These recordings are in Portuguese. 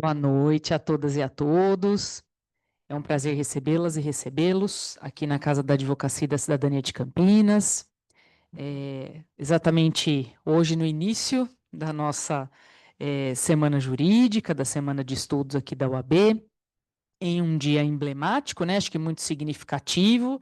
Boa noite a todas e a todos. É um prazer recebê-las e recebê-los aqui na Casa da Advocacia e da Cidadania de Campinas. Exatamente hoje, no início da nossa semana jurídica, da semana de estudos aqui da UAB, em um dia emblemático, né? Acho que muito significativo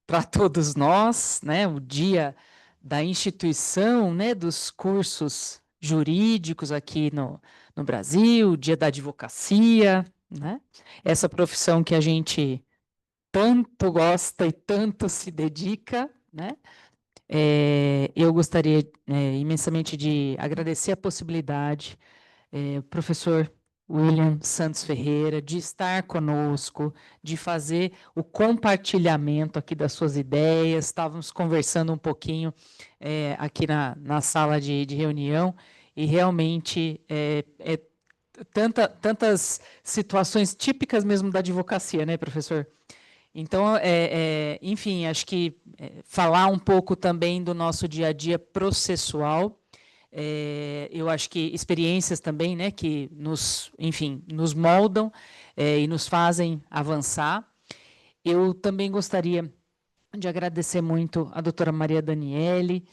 para todos nós, né? O dia da instituição, né? Dos cursos jurídicos aqui no Brasil, o dia da advocacia, né? Essa profissão que a gente tanto gosta e tanto se dedica, né? Eu gostaria imensamente de agradecer a possibilidade professor William Santos Ferreira, de estar conosco, de fazer o compartilhamento aqui das suas ideias. Estávamos conversando um pouquinho aqui na sala de reunião e realmente tantas situações típicas mesmo da advocacia, né, professor? Então, enfim, acho que falar um pouco também do nosso dia a dia processual, eu acho que experiências também, né, que nos, enfim, nos moldam e nos fazem avançar. Eu também gostaria de agradecer muito a doutora Maria Daniele,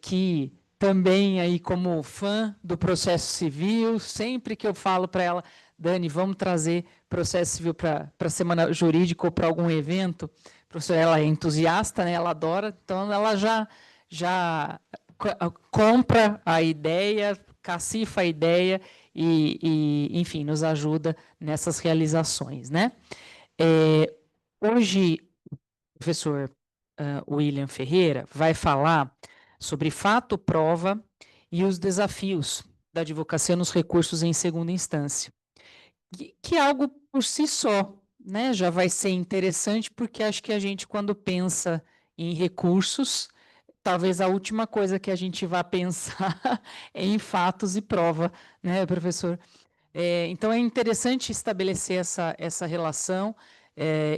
que também aí como fã do processo civil, sempre que eu falo para ela, Dani, vamos trazer processo civil para a semana jurídica ou para algum evento, professora, ela é entusiasta, né, ela adora, então ela já compra a ideia, cacifa a ideia enfim, nos ajuda nessas realizações, né? Hoje, o professor William Ferreira vai falar sobre fato, prova e os desafios da advocacia nos recursos em segunda instância, que é algo por si só, né, já vai ser interessante, porque acho que a gente, quando pensa em recursos, talvez a última coisa que a gente vá pensar é em fatos e prova, né, professor? Então, é interessante estabelecer essa relação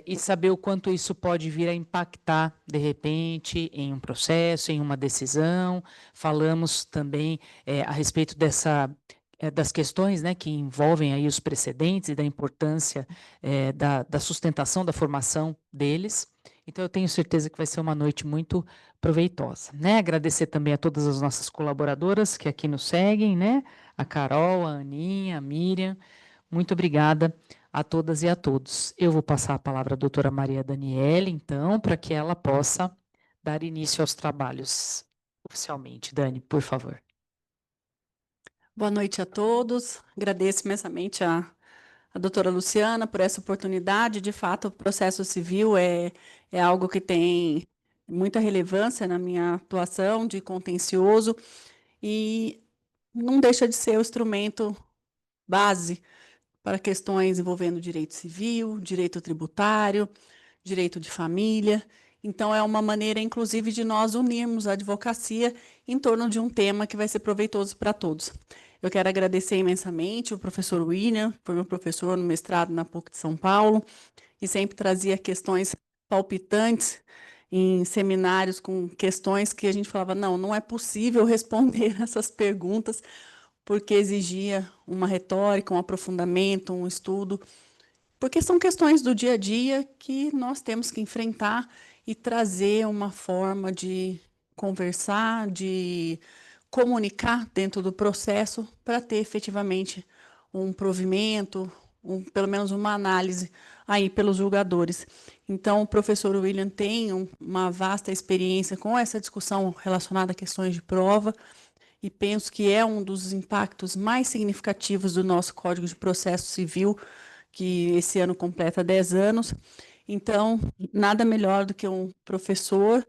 e saber o quanto isso pode vir a impactar, de repente, em um processo, em uma decisão. Falamos também a respeito das questões, né, que envolvem aí os precedentes e da importância da sustentação, da formação deles. Então, eu tenho certeza que vai ser uma noite muito proveitosa, né? Agradecer também a todas as nossas colaboradoras que aqui nos seguem, né? A Carol, a Aninha, a Miriam. Muito obrigada a todas e a todos. Eu vou passar a palavra à doutora Maria Daniele, então, para que ela possa dar início aos trabalhos oficialmente. Dani, por favor. Boa noite a todos. Agradeço imensamente a doutora Luciana por essa oportunidade. De fato, o processo civil é algo que tem muita relevância na minha atuação de contencioso e não deixa de ser o instrumento base para questões envolvendo direito civil, direito tributário, direito de família. Então, é uma maneira, inclusive, de nós unirmos a advocacia em torno de um tema que vai ser proveitoso para todos. Eu quero agradecer imensamente o professor William, foi meu professor no mestrado na PUC de São Paulo, e sempre trazia questões palpitantes em seminários com questões que a gente falava, não é possível responder essas perguntas, porque exigia uma retórica, um aprofundamento, um estudo, porque são questões do dia a dia que nós temos que enfrentar e trazer uma forma de conversar, de comunicar dentro do processo para ter efetivamente um provimento, pelo menos uma análise aí pelos julgadores. Então, o professor William tem uma vasta experiência com essa discussão relacionada a questões de prova e penso que é um dos impactos mais significativos do nosso Código de Processo Civil, que esse ano completa 10 anos. Então, nada melhor do que um professor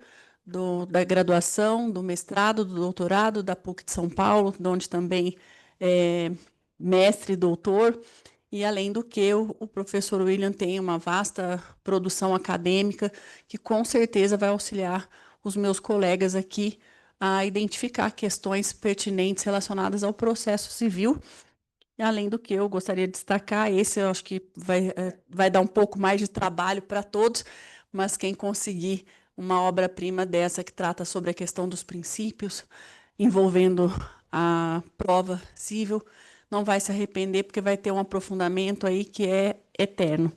da graduação, do mestrado, do doutorado da PUC de São Paulo, onde também é mestre e doutor, e além do que o professor William tem uma vasta produção acadêmica que com certeza vai auxiliar os meus colegas aqui a identificar questões pertinentes relacionadas ao processo civil. E além do que eu gostaria de destacar, esse eu acho que vai dar um pouco mais de trabalho para todos, mas quem conseguir uma obra-prima dessa que trata sobre a questão dos princípios envolvendo a prova civil, não vai se arrepender, porque vai ter um aprofundamento aí que é eterno.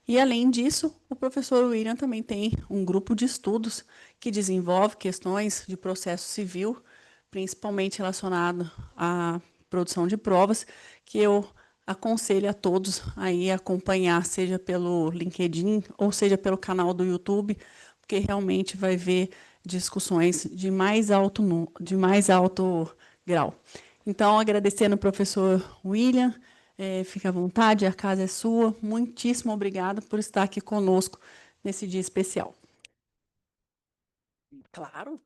E, além disso, o professor William também tem um grupo de estudos que desenvolve questões de processo civil, principalmente relacionado à produção de provas, que eu aconselho a todos aí a acompanhar, seja pelo LinkedIn ou seja pelo canal do YouTube, porque realmente vai ver discussões de mais alto grau. Então, agradecendo ao professor William, fique à vontade, a casa é sua. Muitíssimo obrigada por estar aqui conosco nesse dia especial. Claro.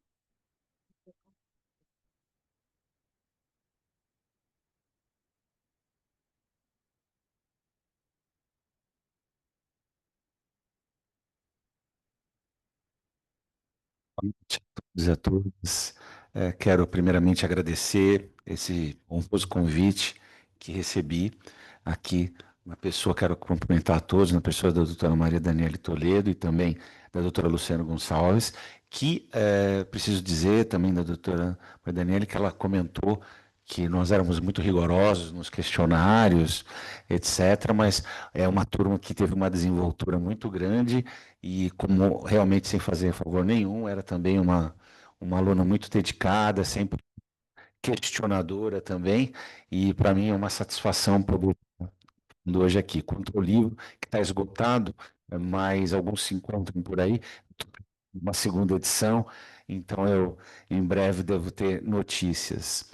Boa noite a todos e a todas. Quero primeiramente agradecer esse honroso convite que recebi aqui. Uma pessoa, quero cumprimentar a todos, na pessoa da doutora Maria Daniele Toledo e também da doutora Luciana Gonçalves, que preciso dizer também da doutora Maria Daniele que ela comentou que nós éramos muito rigorosos nos questionários, etc., mas é uma turma que teve uma desenvoltura muito grande e, como realmente sem fazer favor nenhum, era também uma aluna muito dedicada, sempre questionadora também, e para mim é uma satisfação poder hoje aqui. Quanto ao livro, que está esgotado, mas alguns se encontram por aí, uma segunda edição, então eu em breve devo ter notícias.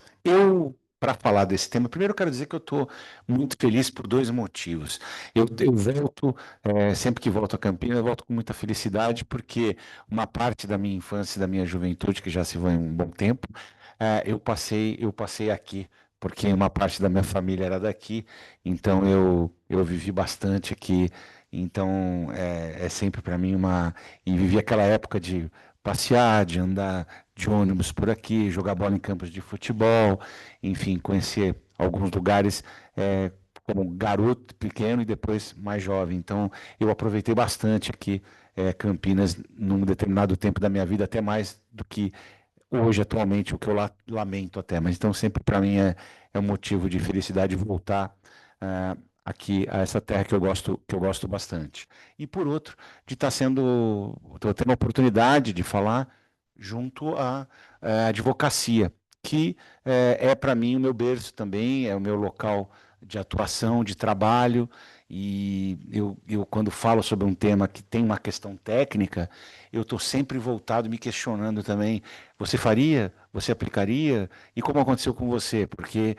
Para falar desse tema, primeiro eu quero dizer que eu estou muito feliz por dois motivos. Eu volto, sempre que volto a Campinas, eu volto com muita felicidade, porque uma parte da minha infância e da minha juventude, que já se vai um bom tempo, eu passei aqui, porque uma parte da minha família era daqui, então eu vivi bastante aqui, então é sempre para mim uma. E vivi aquela época de passear, de andar de ônibus por aqui, jogar bola em campos de futebol, enfim, conhecer alguns lugares como garoto pequeno e depois mais jovem. Então eu aproveitei bastante aqui Campinas num determinado tempo da minha vida, até mais do que hoje, atualmente, o que eu lamento até, mas então sempre para mim é um motivo de felicidade voltar aqui a essa terra que eu gosto bastante. E por outro, de estar estou tendo a oportunidade de falar junto à advocacia, que é para mim o meu berço também, é o meu local de atuação, de trabalho, e eu quando falo sobre um tema que tem uma questão técnica, eu estou sempre voltado, me questionando também, você faria? Você aplicaria? E como aconteceu com você? Porque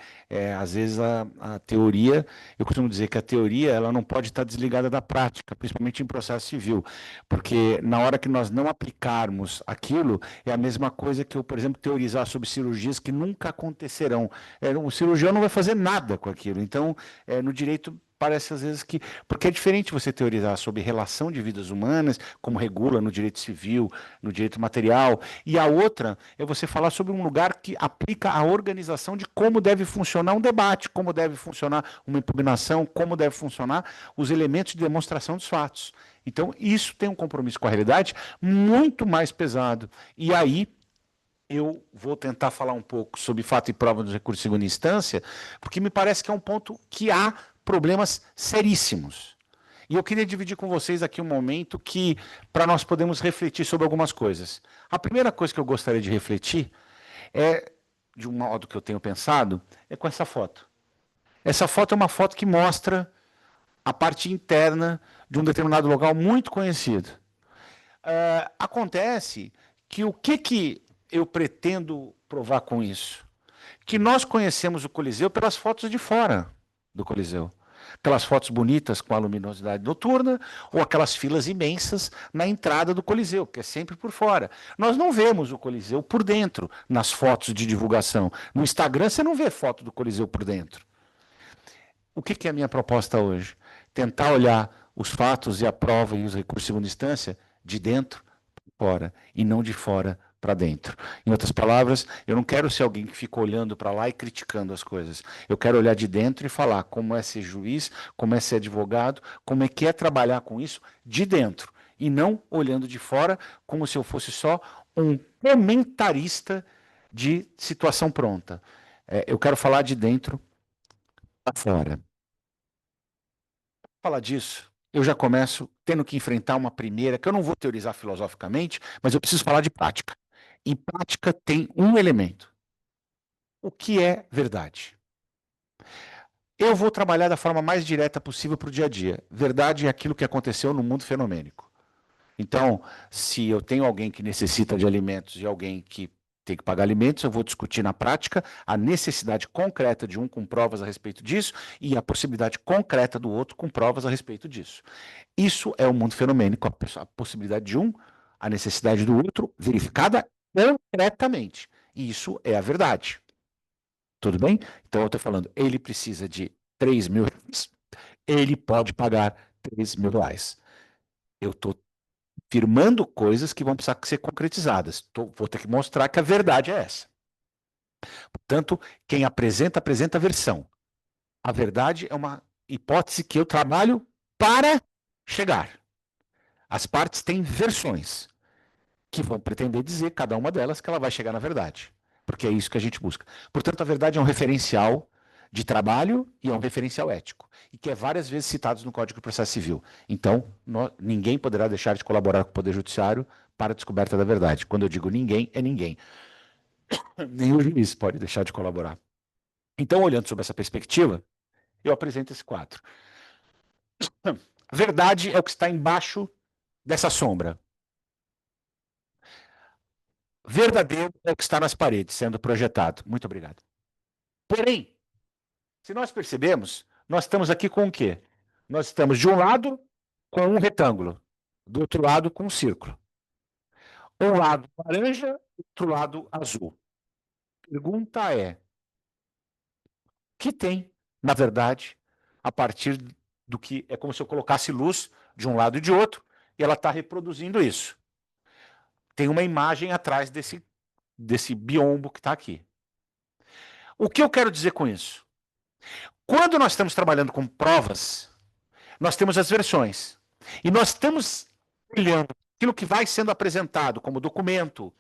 às vezes a teoria, eu costumo dizer que a teoria ela não pode estar desligada da prática, principalmente em processo civil, porque na hora que nós não aplicarmos aquilo, é a mesma coisa que eu, por exemplo, teorizar sobre cirurgias que nunca acontecerão. O cirurgião não vai fazer nada com aquilo. Então, no direito parece às vezes que. Porque é diferente você teorizar sobre relação de vidas humanas, como regula no direito civil, no direito material, e a outra é você falar sobre um lugar que aplica a organização de como deve funcionar um debate, como deve funcionar uma impugnação, como deve funcionar os elementos de demonstração dos fatos. Então, isso tem um compromisso com a realidade muito mais pesado. E aí, eu vou tentar falar um pouco sobre fato e prova dos recursos de segunda instância, porque me parece que é um ponto que há problemas seríssimos. E eu queria dividir com vocês aqui um momento que, para nós podermos refletir sobre algumas coisas. A primeira coisa que eu gostaria de refletir é, de um modo que eu tenho pensado, é com essa foto. Essa foto é uma foto que mostra a parte interna de um determinado local muito conhecido. Acontece que o que eu pretendo provar com isso? Que nós conhecemos o Coliseu pelas fotos de fora do Coliseu. Aquelas fotos bonitas com a luminosidade noturna, ou aquelas filas imensas na entrada do Coliseu, que é sempre por fora. Nós não vemos o Coliseu por dentro nas fotos de divulgação. No Instagram você não vê foto do Coliseu por dentro. O que é a minha proposta hoje? Tentar olhar os fatos e a prova e os recursos de segunda instância de dentro para fora e não de fora para dentro. Em outras palavras, eu não quero ser alguém que fica olhando para lá e criticando as coisas. Eu quero olhar de dentro e falar como é ser juiz, como é ser advogado, como é que é trabalhar com isso de dentro e não olhando de fora como se eu fosse só um comentarista de situação pronta. Eu quero falar de dentro fora. Falar disso, eu já começo tendo que enfrentar uma primeira, que eu não vou teorizar filosoficamente, mas eu preciso falar de prática. E prática tem um elemento. O que é verdade? Eu vou trabalhar da forma mais direta possível para o dia a dia. Verdade é aquilo que aconteceu no mundo fenomênico. Então, se eu tenho alguém que necessita de alimentos e alguém que tem que pagar alimentos, eu vou discutir na prática a necessidade concreta de um com provas a respeito disso e a possibilidade concreta do outro com provas a respeito disso. Isso é o mundo fenomênico, a possibilidade de um, a necessidade do outro, verificada concretamente. E isso é a verdade. Tudo bem? Então eu estou falando, ele precisa de 3 mil reais, ele pode pagar 3 mil reais. Eu estou afirmando coisas que vão precisar ser concretizadas. Vou ter que mostrar que a verdade é essa. Portanto, quem apresenta, apresenta a versão. A verdade é uma hipótese que eu trabalho para chegar. As partes têm versões que vão pretender dizer, cada uma delas, que ela vai chegar na verdade. Porque é isso que a gente busca. Portanto, a verdade é um referencial de trabalho e é um referencial ético. E que é várias vezes citado no Código de Processo Civil. Então, ninguém poderá deixar de colaborar com o Poder Judiciário para a descoberta da verdade. Quando eu digo ninguém, é ninguém. Nem o juiz pode deixar de colaborar. Então, olhando sobre essa perspectiva, eu apresento esse quadro. Verdade é o que está embaixo dessa sombra. Verdadeiro é o que está nas paredes, sendo projetado. Muito obrigado. Porém, se nós percebemos, nós estamos aqui com o quê? Nós estamos, de um lado, com um retângulo, do outro lado, com um círculo. Um lado laranja, outro lado azul. Pergunta é, o que tem, na verdade, a partir do que é como se eu colocasse luz de um lado e de outro, e ela está reproduzindo isso. Tem uma imagem atrás desse biombo que está aqui. O que eu quero dizer com isso? Quando nós estamos trabalhando com provas, nós temos as versões. E nós estamos olhando aquilo que vai sendo apresentado como documento,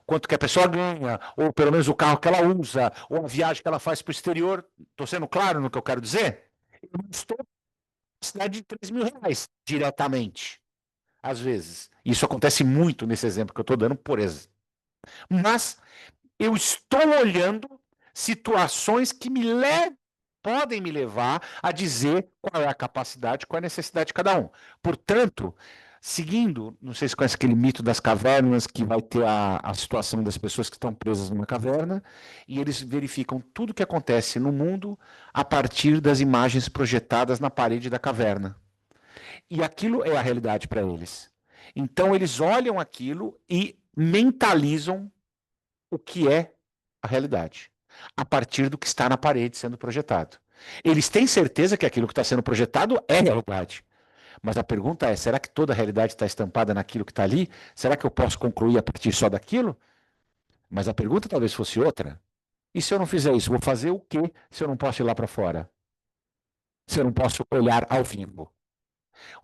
quanto que a pessoa ganha, ou pelo menos o carro que ela usa, ou a viagem que ela faz para o exterior. Estou sendo claro no que eu quero dizer? Eu não estou na cidade de 3 mil reais diretamente, às vezes. Isso acontece muito nesse exemplo que eu estou dando, por exemplo. Mas eu estou olhando situações que podem me levar a dizer qual é a capacidade, qual é a necessidade de cada um. Portanto, seguindo, não sei se conhece aquele mito das cavernas, que vai ter a situação das pessoas que estão presas numa caverna, e eles verificam tudo o que acontece no mundo a partir das imagens projetadas na parede da caverna. E aquilo é a realidade para eles. Então, eles olham aquilo e mentalizam o que é a realidade, a partir do que está na parede sendo projetado. Eles têm certeza que aquilo que está sendo projetado é a realidade. Mas a pergunta é, será que toda a realidade está estampada naquilo que está ali? Será que eu posso concluir a partir só daquilo? Mas a pergunta talvez fosse outra. E se eu não fizer isso, vou fazer o quê se eu não posso ir lá para fora? Se eu não posso olhar ao vivo?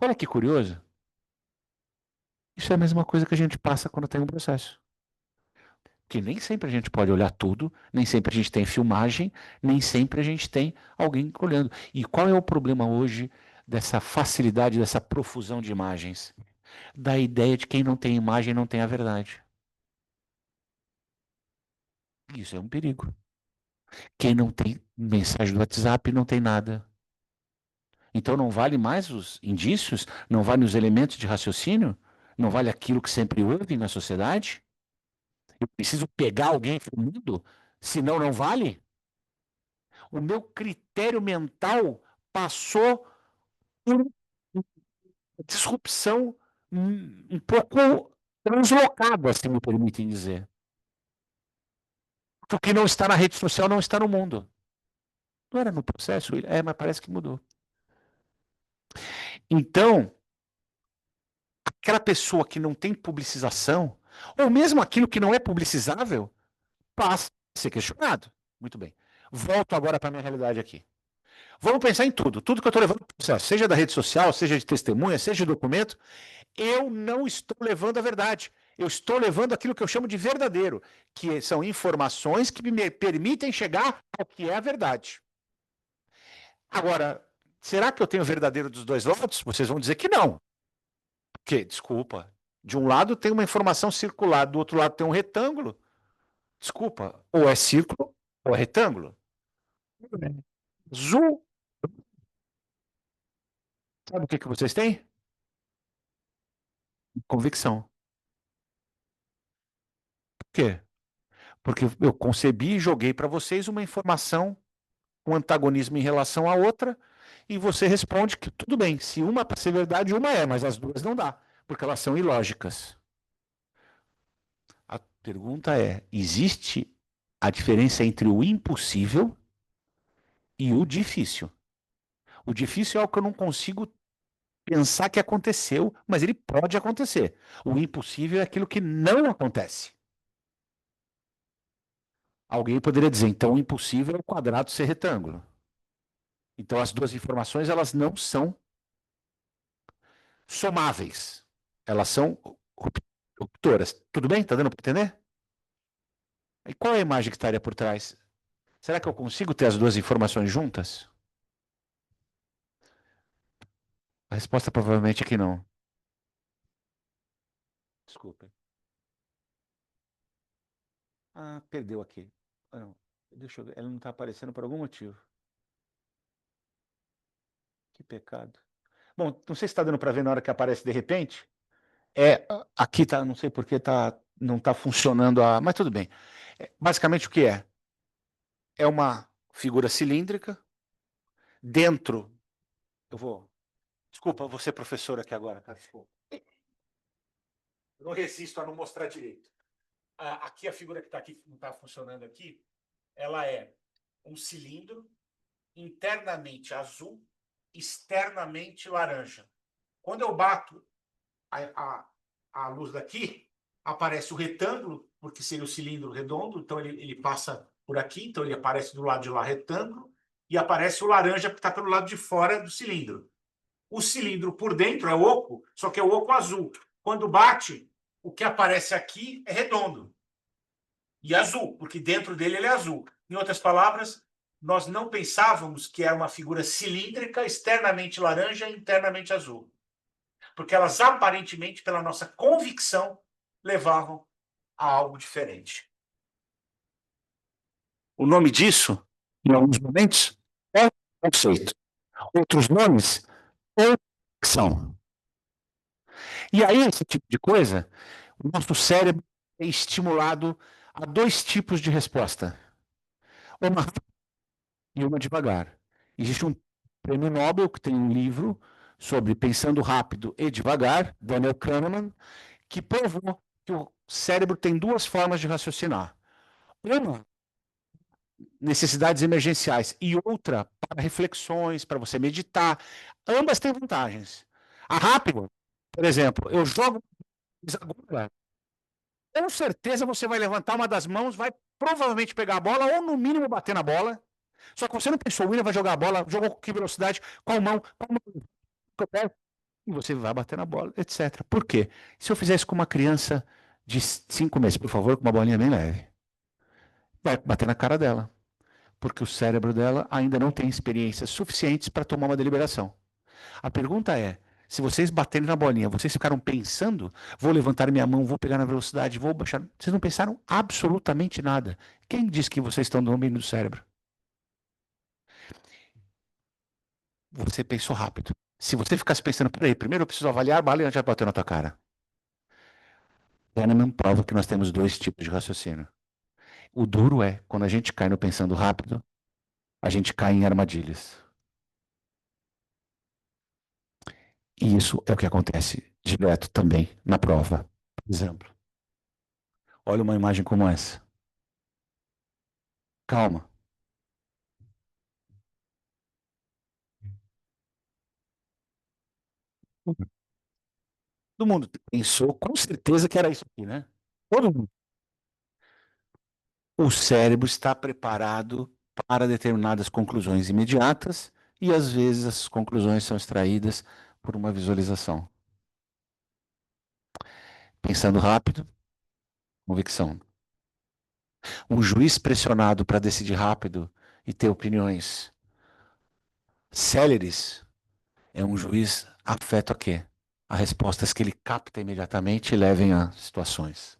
Olha que curioso. Isso é a mesma coisa que a gente passa quando tem um processo. Que nem sempre a gente pode olhar tudo, nem sempre a gente tem filmagem, nem sempre a gente tem alguém olhando. E qual é o problema hoje dessa facilidade, dessa profusão de imagens? Da ideia de quem não tem imagem não tem a verdade. Isso é um perigo. Quem não tem mensagem do WhatsApp não tem nada. Então não vale mais os indícios, não vale os elementos de raciocínio, não vale aquilo que sempre houve na sociedade? Eu preciso pegar alguém do mundo, senão não vale? O meu critério mental passou por uma disrupção um pouco translocada, se me permitem dizer. O que não está na rede social não está no mundo. Não era no processo? Mas parece que mudou. Então, aquela pessoa que não tem publicização, ou mesmo aquilo que não é publicizável, passa a ser questionado. Muito bem. Volto agora para a minha realidade aqui. Vamos pensar em tudo. Tudo que eu estou levando para o processo, seja da rede social, seja de testemunha, seja de documento, eu não estou levando a verdade. Eu estou levando aquilo que eu chamo de verdadeiro, que são informações que me permitem chegar ao que é a verdade. Agora, será que eu tenho o verdadeiro dos dois lados? Vocês vão dizer que não. Porque, desculpa, de um lado tem uma informação circular, do outro lado tem um retângulo. Desculpa, ou é círculo ou é retângulo. Azul. Sabe o que vocês têm? Convicção. Por quê? Porque eu concebi e joguei para vocês uma informação, um antagonismo em relação à outra, e você responde que tudo bem, se uma é para ser verdade, uma é, mas as duas não dá, porque elas são ilógicas. A pergunta é: existe a diferença entre o impossível e o difícil? O difícil é o que eu não consigo pensar que aconteceu, mas ele pode acontecer. O impossível é aquilo que não acontece. Alguém poderia dizer, então o impossível é o quadrado ser retângulo. Então as duas informações elas não são somáveis. Elas são ruptoras. Tudo bem? Tá dando para entender? E qual é a imagem que estaria por trás? Será que eu consigo ter as duas informações juntas? A resposta provavelmente é que não. Desculpa. Ah, perdeu aqui. Ah, não. Deixa eu ver. Ela não está aparecendo por algum motivo. Que pecado. Bom, não sei se está dando para ver na hora que aparece de repente. Aqui tá, não sei por que não está funcionando mas tudo bem. Basicamente o que é? É uma figura cilíndrica dentro. Eu vou. Desculpa, vou ser professor aqui agora, cara. Desculpa. Eu não resisto a não mostrar direito. Aqui a figura que está aqui, não está funcionando aqui, ela é um cilindro internamente azul, externamente laranja. Quando eu bato a luz daqui, aparece o retângulo, porque seria o cilindro redondo, então ele passa por aqui, então ele aparece do lado de lá retângulo, e aparece o laranja que está pelo lado de fora do cilindro. O cilindro por dentro é oco, só que é oco azul. Quando bate, o que aparece aqui é redondo e azul, porque dentro dele ele é azul. Em outras palavras, nós não pensávamos que era uma figura cilíndrica, externamente laranja e internamente azul. Porque elas aparentemente, pela nossa convicção, levavam a algo diferente. O nome disso, em alguns momentos, é conceito. Outros nomes, convicção. E aí, esse tipo de coisa, o nosso cérebro é estimulado a dois tipos de resposta. Uma rápida e uma devagar. Existe um prêmio Nobel que tem um livro sobre pensando rápido e devagar, Daniel Kahneman, que provou que o cérebro tem duas formas de raciocinar. Uma, necessidades emergenciais, e outra, para reflexões, para você meditar. Ambas têm vantagens. A rápida, por exemplo, eu jogo agora, com certeza você vai levantar uma das mãos, vai provavelmente pegar a bola, ou no mínimo bater na bola. Só que você não pensou, o William vai jogar a bola, jogou com que velocidade, qual mão, e você vai bater na bola, etc. Por quê? Se eu fizer isso com uma criança de 5 meses, por favor, com uma bolinha bem leve, vai bater na cara dela, porque o cérebro dela ainda não tem experiências suficientes para tomar uma deliberação. A pergunta é, se vocês baterem na bolinha, vocês ficaram pensando, vou levantar minha mão, vou pegar na velocidade, vou baixar. Vocês não pensaram absolutamente nada. Quem diz que vocês estão dormindo no cérebro? Você pensou rápido. Se você ficasse pensando, peraí, primeiro eu preciso avaliar a bala e já bateu na tua cara. Kahneman prova que nós temos dois tipos de raciocínio. O duro é, quando a gente cai no pensando rápido, a gente cai em armadilhas. E isso é o que acontece direto também na prova. Por exemplo, olha uma imagem como essa. Calma. Todo mundo pensou com certeza que era isso aqui, né? Todo mundo. O cérebro está preparado para determinadas conclusões imediatas e às vezes essas conclusões são extraídas por uma visualização. Pensando rápido, convicção. Um juiz pressionado para decidir rápido e ter opiniões Céleres é um juiz afeto a quê? A respostas que ele capta imediatamente e levem a situações.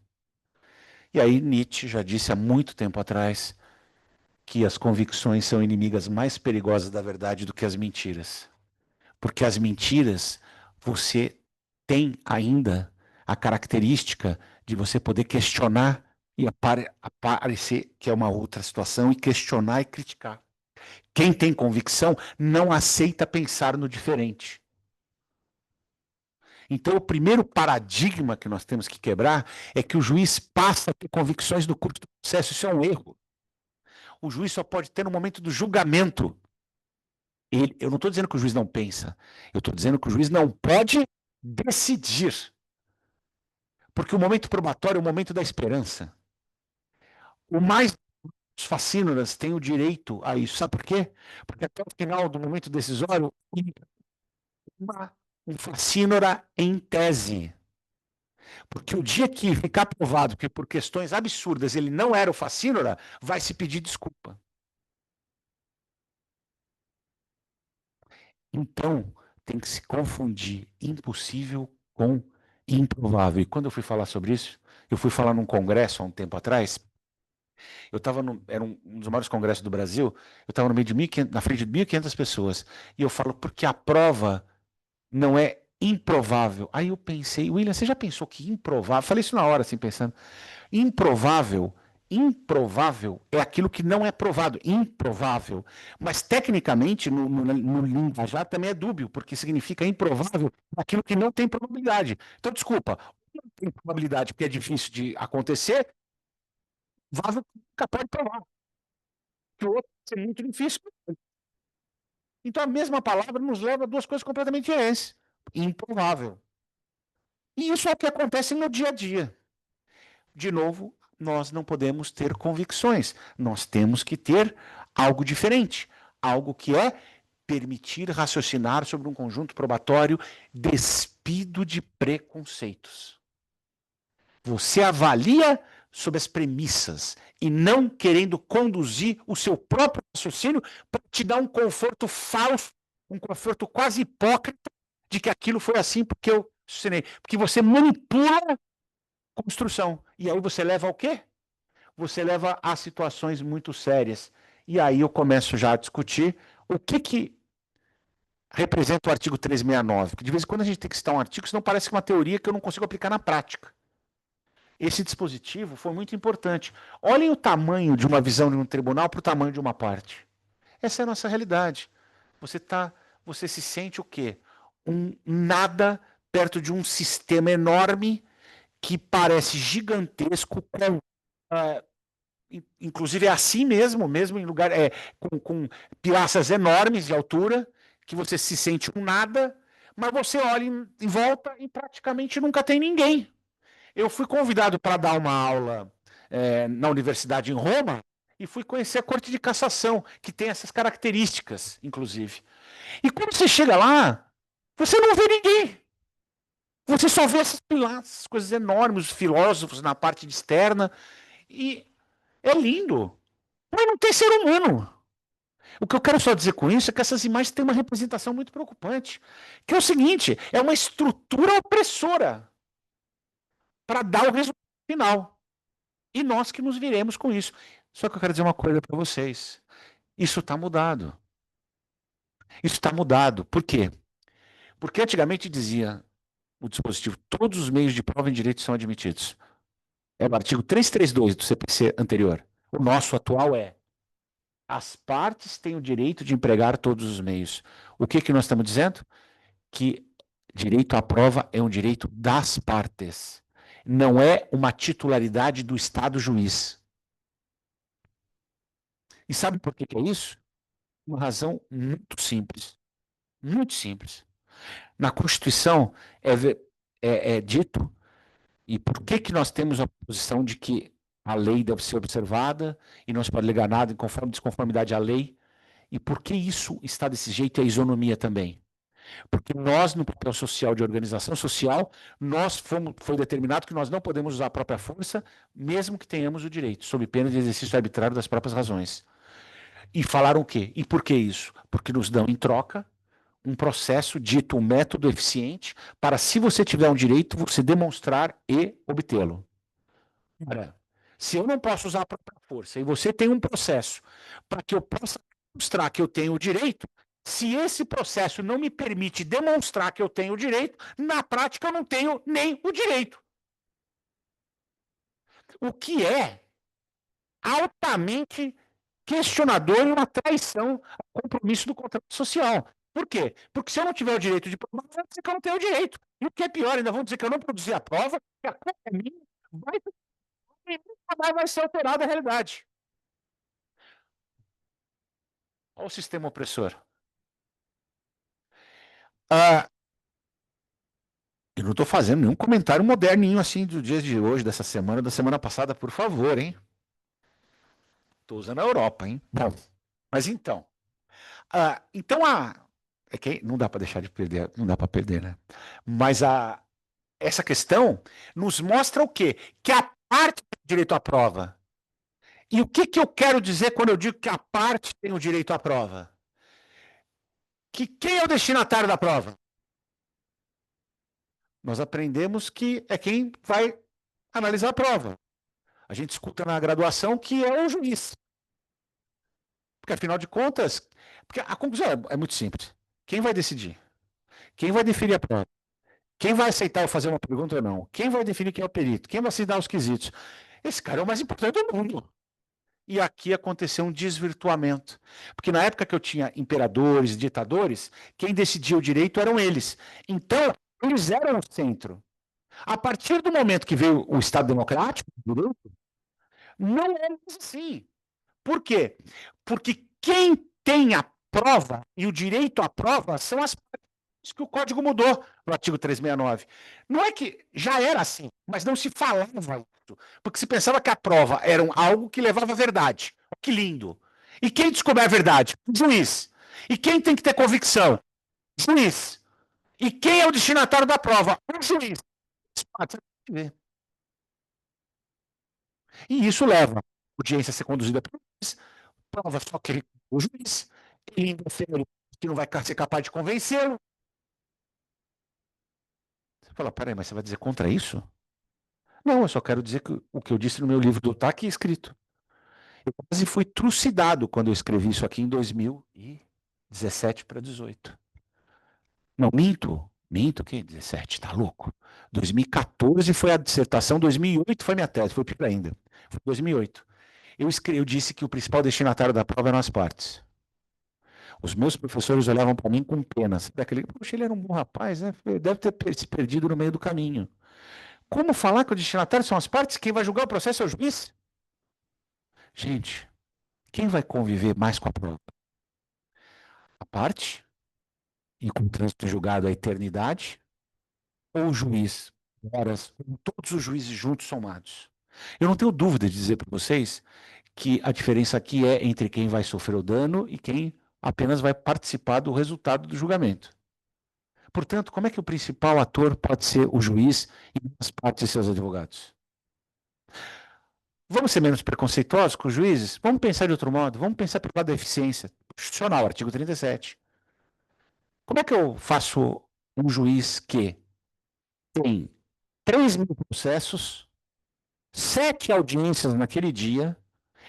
E aí Nietzsche já disse há muito tempo atrás que as convicções são inimigas mais perigosas da verdade do que as mentiras. Porque as mentiras, você tem ainda a característica de você poder questionar e aparecer que é uma outra situação e questionar e criticar. Quem tem convicção não aceita pensar no diferente. Então, o primeiro paradigma que nós temos que quebrar é que o juiz passa a ter convicções no curso do processo. Isso é um erro. O juiz só pode ter no momento do julgamento. Eu não estou dizendo que o juiz não pensa. Eu estou dizendo que o juiz não pode decidir. Porque o momento probatório é o momento da esperança. O mais os facínoras têm o direito a isso. Sabe por quê? Porque até o final do momento decisório, um facínora em tese. Porque o dia que ficar provado que por questões absurdas ele não era o facínora, vai se pedir desculpa. Então, tem que se confundir impossível com improvável. E quando eu fui falar sobre isso, eu fui falar num congresso há um tempo atrás. Eu estava era um dos maiores congressos do Brasil. Eu estava no meio de 1.500, na frente de 1.500 pessoas. E eu falo porque a prova não é improvável. Aí eu pensei, William, você já pensou que improvável? Falei isso na hora, assim, pensando. Improvável é aquilo que não é provado. Improvável. Mas, tecnicamente, no linguajar também é dúbio, porque significa improvável aquilo que não tem probabilidade. Então, desculpa, não tem probabilidade porque é difícil de acontecer, provável que nunca pode provar. Que o outro é muito difícil. Então, a mesma palavra nos leva a duas coisas completamente diferentes. Improvável. E isso é o que acontece no dia a dia. De novo, nós não podemos ter convicções. Nós temos que ter algo diferente. Algo que é permitir raciocinar sobre um conjunto probatório despido de preconceitos. Você avalia sobre as premissas e não querendo conduzir o seu próprio raciocínio para te dar um conforto falso, um conforto quase hipócrita de que aquilo foi assim porque eu assinei. Porque você manipula a construção. E aí você leva ao quê? Você leva a situações muito sérias. E aí eu começo já a discutir o que representa o artigo 369. Porque de vez em quando a gente tem que citar um artigo, senão parece uma teoria que eu não consigo aplicar na prática. Esse dispositivo foi muito importante. Olhem o tamanho de uma visão de um tribunal para o tamanho de uma parte. Essa é a nossa realidade. Você se sente o quê? Um nada perto de um sistema enorme que parece gigantesco, inclusive é assim mesmo em lugar com pilaças enormes de altura, que você se sente um nada, mas você olha em volta e praticamente nunca tem ninguém. Eu fui convidado para dar uma aula na universidade em Roma e fui conhecer a Corte de Cassação, que tem essas características, inclusive. E quando você chega lá, você não vê ninguém. Você só vê essas pilaças, coisas enormes, os filósofos na parte externa. E é lindo, mas não tem ser humano. O que eu quero só dizer com isso é que essas imagens têm uma representação muito preocupante, que é o seguinte, é uma estrutura opressora para dar o resultado final. E nós que nos viremos com isso. Só que eu quero dizer uma coisa para vocês. Isso está mudado. Isso está mudado. Por quê? Porque antigamente dizia o dispositivo, todos os meios de prova em direito são admitidos. É o artigo 332 do CPC anterior. O nosso atual é: as partes têm o direito de empregar todos os meios. O que nós estamos dizendo? Que direito à prova é um direito das partes. Não é uma titularidade do Estado juiz. E sabe por que é isso? Uma razão muito simples. Muito simples. Na Constituição é dito, e por que nós temos a posição de que a lei deve ser observada e não se pode alegar nada em desconformidade à lei? E por que isso está desse jeito e a isonomia também? Porque nós, no papel social de organização social, foi determinado que nós não podemos usar a própria força, mesmo que tenhamos o direito, sob pena de exercício arbitrário das próprias razões. E falaram o quê? E por que isso? Porque nos dão em troca um processo dito um método eficiente para, se você tiver um direito, você demonstrar e obtê-lo. Ora, se eu não posso usar a própria força e você tem um processo para que eu possa demonstrar que eu tenho o direito, se esse processo não me permite demonstrar que eu tenho o direito, na prática eu não tenho nem o direito. O que é altamente questionador e uma traição ao compromisso do contrato social. Por quê? Porque se eu não tiver o direito de provar, vão dizer que eu não tenho o direito. E o que é pior, ainda vão dizer que eu não produzi a prova, que a culpa é minha, vai, e nunca mais vai ser alterada a realidade. Olha o sistema opressor. Eu não estou fazendo nenhum comentário moderninho assim dos dias de hoje, dessa semana, da semana passada, por favor, hein? Estou usando a Europa, hein? Bom, mas então. É que não dá para deixar de perder, não dá para perder, né? Mas essa questão nos mostra o quê? Que a parte tem direito à prova. E o que eu quero dizer quando eu digo que a parte tem o direito à prova? Que quem é o destinatário da prova? Nós aprendemos que é quem vai analisar a prova. A gente escuta na graduação que é o juiz. Porque, afinal de contas, porque a conclusão é muito simples. Quem vai decidir? Quem vai definir a prova? Quem vai aceitar eu fazer uma pergunta ou não? Quem vai definir quem é o perito? Quem vai assinar os quesitos? Esse cara é o mais importante do mundo. E aqui aconteceu um desvirtuamento. Porque na época que eu tinha imperadores, ditadores, quem decidia o direito eram eles. Então, eles eram o centro. A partir do momento que veio o Estado Democrático, não é mais assim. Por quê? Porque quem tem a prova e o direito à prova são as partes que o Código mudou no artigo 369. Não é que já era assim, mas não se falava isso, porque se pensava que a prova era algo que levava à verdade. Que lindo! E quem descobre a verdade? O juiz. E quem tem que ter convicção? O juiz. E quem é o destinatário da prova? O juiz. E isso leva a audiência a ser conduzida pelo juiz, prova só que ele o juiz, ele ainda que não vai ser capaz de convencê-lo. Você fala, peraí, mas você vai dizer contra isso? Não, eu só quero dizer que o que eu disse no meu livro do está aqui escrito. Eu quase fui trucidado quando eu escrevi isso aqui em 2017 para 18. Não, minto, que 17, tá louco? 2014 foi a dissertação, 2008 foi minha tese, foi pior ainda. Foi 2008. Eu disse que o principal destinatário da prova eram as partes. Os meus professores olhavam para mim com pena. Poxa, ele era um bom rapaz, né? Deve ter se perdido no meio do caminho. Como falar que o destinatário são as partes? Quem vai julgar o processo é o juiz? Gente, quem vai conviver mais com a prova? A parte? E com o trânsito julgado a eternidade? Ou o juiz? Horas, todos os juízes juntos somados. Eu não tenho dúvida de dizer para vocês que a diferença aqui é entre quem vai sofrer o dano e quem apenas vai participar do resultado do julgamento. Portanto, como é que o principal ator pode ser o juiz e as partes e seus advogados? Vamos ser menos preconceituosos com os juízes? Vamos pensar de outro modo? Vamos pensar pelo lado da eficiência constitucional, artigo 37. Como é que eu faço um juiz que tem 3.000 processos, 7 audiências naquele dia,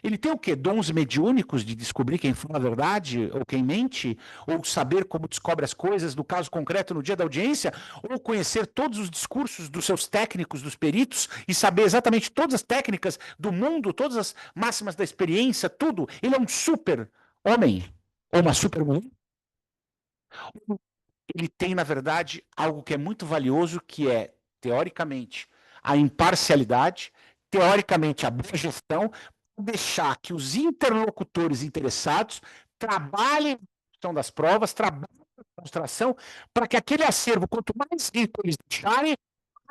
ele tem o quê? Dons mediúnicos de descobrir quem fala a verdade ou quem mente? Ou saber como descobre as coisas no caso concreto no dia da audiência? Ou conhecer todos os discursos dos seus técnicos, dos peritos, e saber exatamente todas as técnicas do mundo, todas as máximas da experiência, tudo? Ele é um super homem ou uma super mulher? Ele tem, na verdade, algo que é muito valioso, que é, teoricamente, a imparcialidade, teoricamente, a boa gestão, deixar que os interlocutores interessados trabalhem na questão das provas, trabalhem na demonstração, para que aquele acervo, quanto mais rico eles deixarem,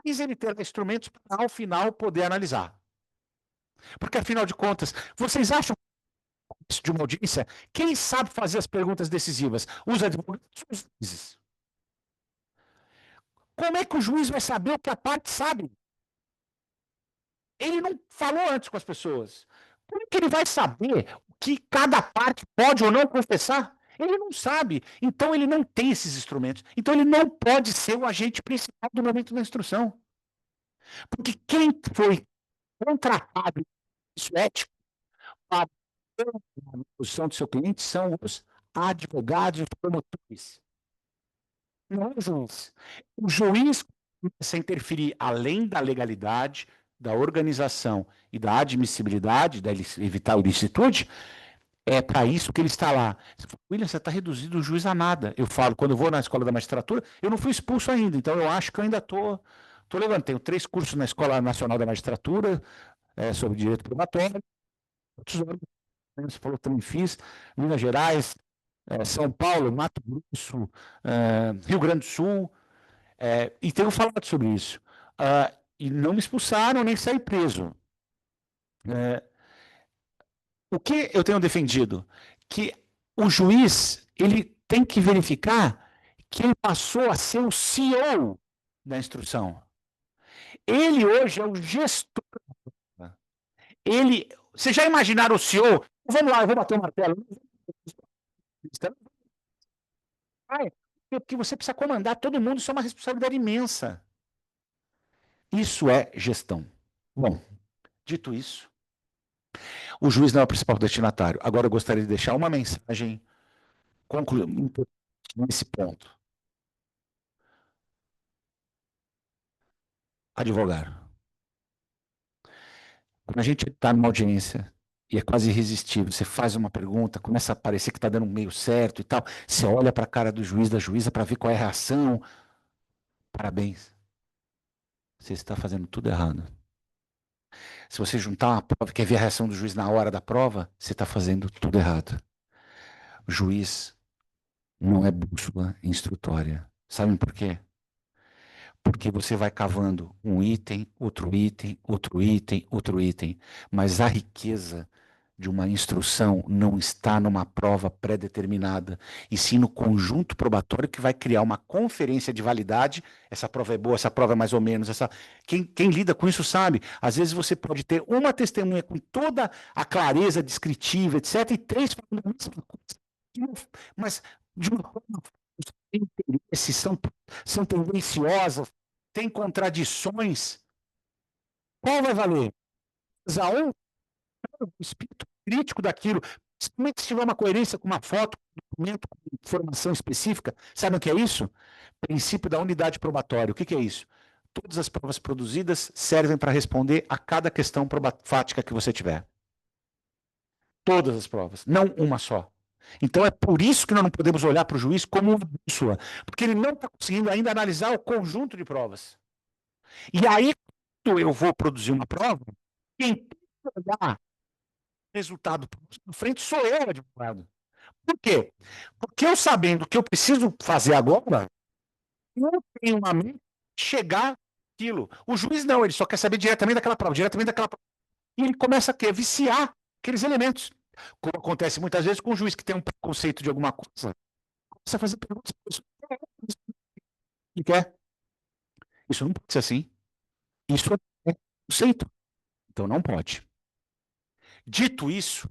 mais ele terá instrumentos para, ao final, poder analisar. Porque, afinal de contas, vocês acham que de uma audiência, quem sabe fazer as perguntas decisivas? Os advogados ou os juízes? Como é que o juiz vai saber o que a parte sabe? Ele não falou antes com as pessoas. Como é que ele vai saber o que cada parte pode ou não confessar? Ele não sabe, então ele não tem esses instrumentos. Então ele não pode ser o agente principal do momento da instrução. Porque quem foi contratado, isso é ético, para a posição do seu cliente são os advogados e promotores. Não é o juiz. O juiz começa a interferir além da legalidade, da organização e da admissibilidade, da evitar a ilicitude. É para isso que ele está lá. Você fala, William, você está reduzindo o juiz a nada. Eu falo, quando eu vou na escola da magistratura, eu não fui expulso ainda, então eu acho que eu ainda estou levando. Tenho 3 cursos na Escola Nacional da Magistratura, sobre direito probatório. Outros órgãos, você falou, também fiz. Minas Gerais, São Paulo, Mato Grosso, Rio Grande do Sul, e tenho falado sobre isso. E não me expulsaram, nem saí preso. O que eu tenho defendido? Que o juiz ele tem que verificar que ele passou a ser o CEO da instrução. Ele hoje é o gestor. Vocês já imaginaram o CEO? Vamos lá, eu vou bater o martelo. Porque você precisa comandar todo mundo, isso é uma responsabilidade imensa. Isso é gestão. Bom, dito isso, o juiz não é o principal destinatário. Agora eu gostaria de deixar uma mensagem concluindo nesse ponto. Advogar. Quando a gente está numa audiência e é quase irresistível, você faz uma pergunta, começa a parecer que está dando meio certo e tal, você olha para a cara do juiz, da juíza, para ver qual é a reação. Parabéns. Você está fazendo tudo errado. Se você juntar uma prova e quer ver a reação do juiz na hora da prova, você está fazendo tudo errado. O juiz não é bússola instrutória. Sabem por quê? Porque você vai cavando um item, outro item, outro item, outro item. Mas a riqueza de uma instrução não está numa prova pré-determinada, e sim no conjunto probatório que vai criar uma conferência de validade. Essa prova é boa, essa prova é mais ou menos. Quem lida com isso sabe. Às vezes você pode ter uma testemunha com toda a clareza descritiva, etc., e 3 falando a mesma coisa. Mas de uma forma sem interesse, são tendenciosas, têm contradições. Qual vai valer? A um, o espírito crítico daquilo, principalmente se tiver uma coerência com uma foto, um documento, com informação específica. Sabe o que é isso? Princípio da unidade probatória. O que é isso? Todas as provas produzidas servem para responder a cada questão fática que você tiver. Todas as provas, não uma só. Então é por isso que nós não podemos olhar para o juiz como uma bússola, porque ele não está conseguindo ainda analisar o conjunto de provas. E aí, quando eu vou produzir uma prova, quem tem que olhar o resultado na frente sou eu, advogado. Por quê? Porque eu sabendo o que eu preciso fazer agora, eu tenho uma mente de chegar aquilo. O juiz não, ele só quer saber diretamente daquela prova, diretamente daquela prova. E ele começa a viciar aqueles elementos. Como acontece muitas vezes com o juiz que tem um preconceito de alguma coisa, começa a fazer perguntas. Ele quer. Isso não pode ser assim. Isso é preconceito. Então não pode. Dito isso,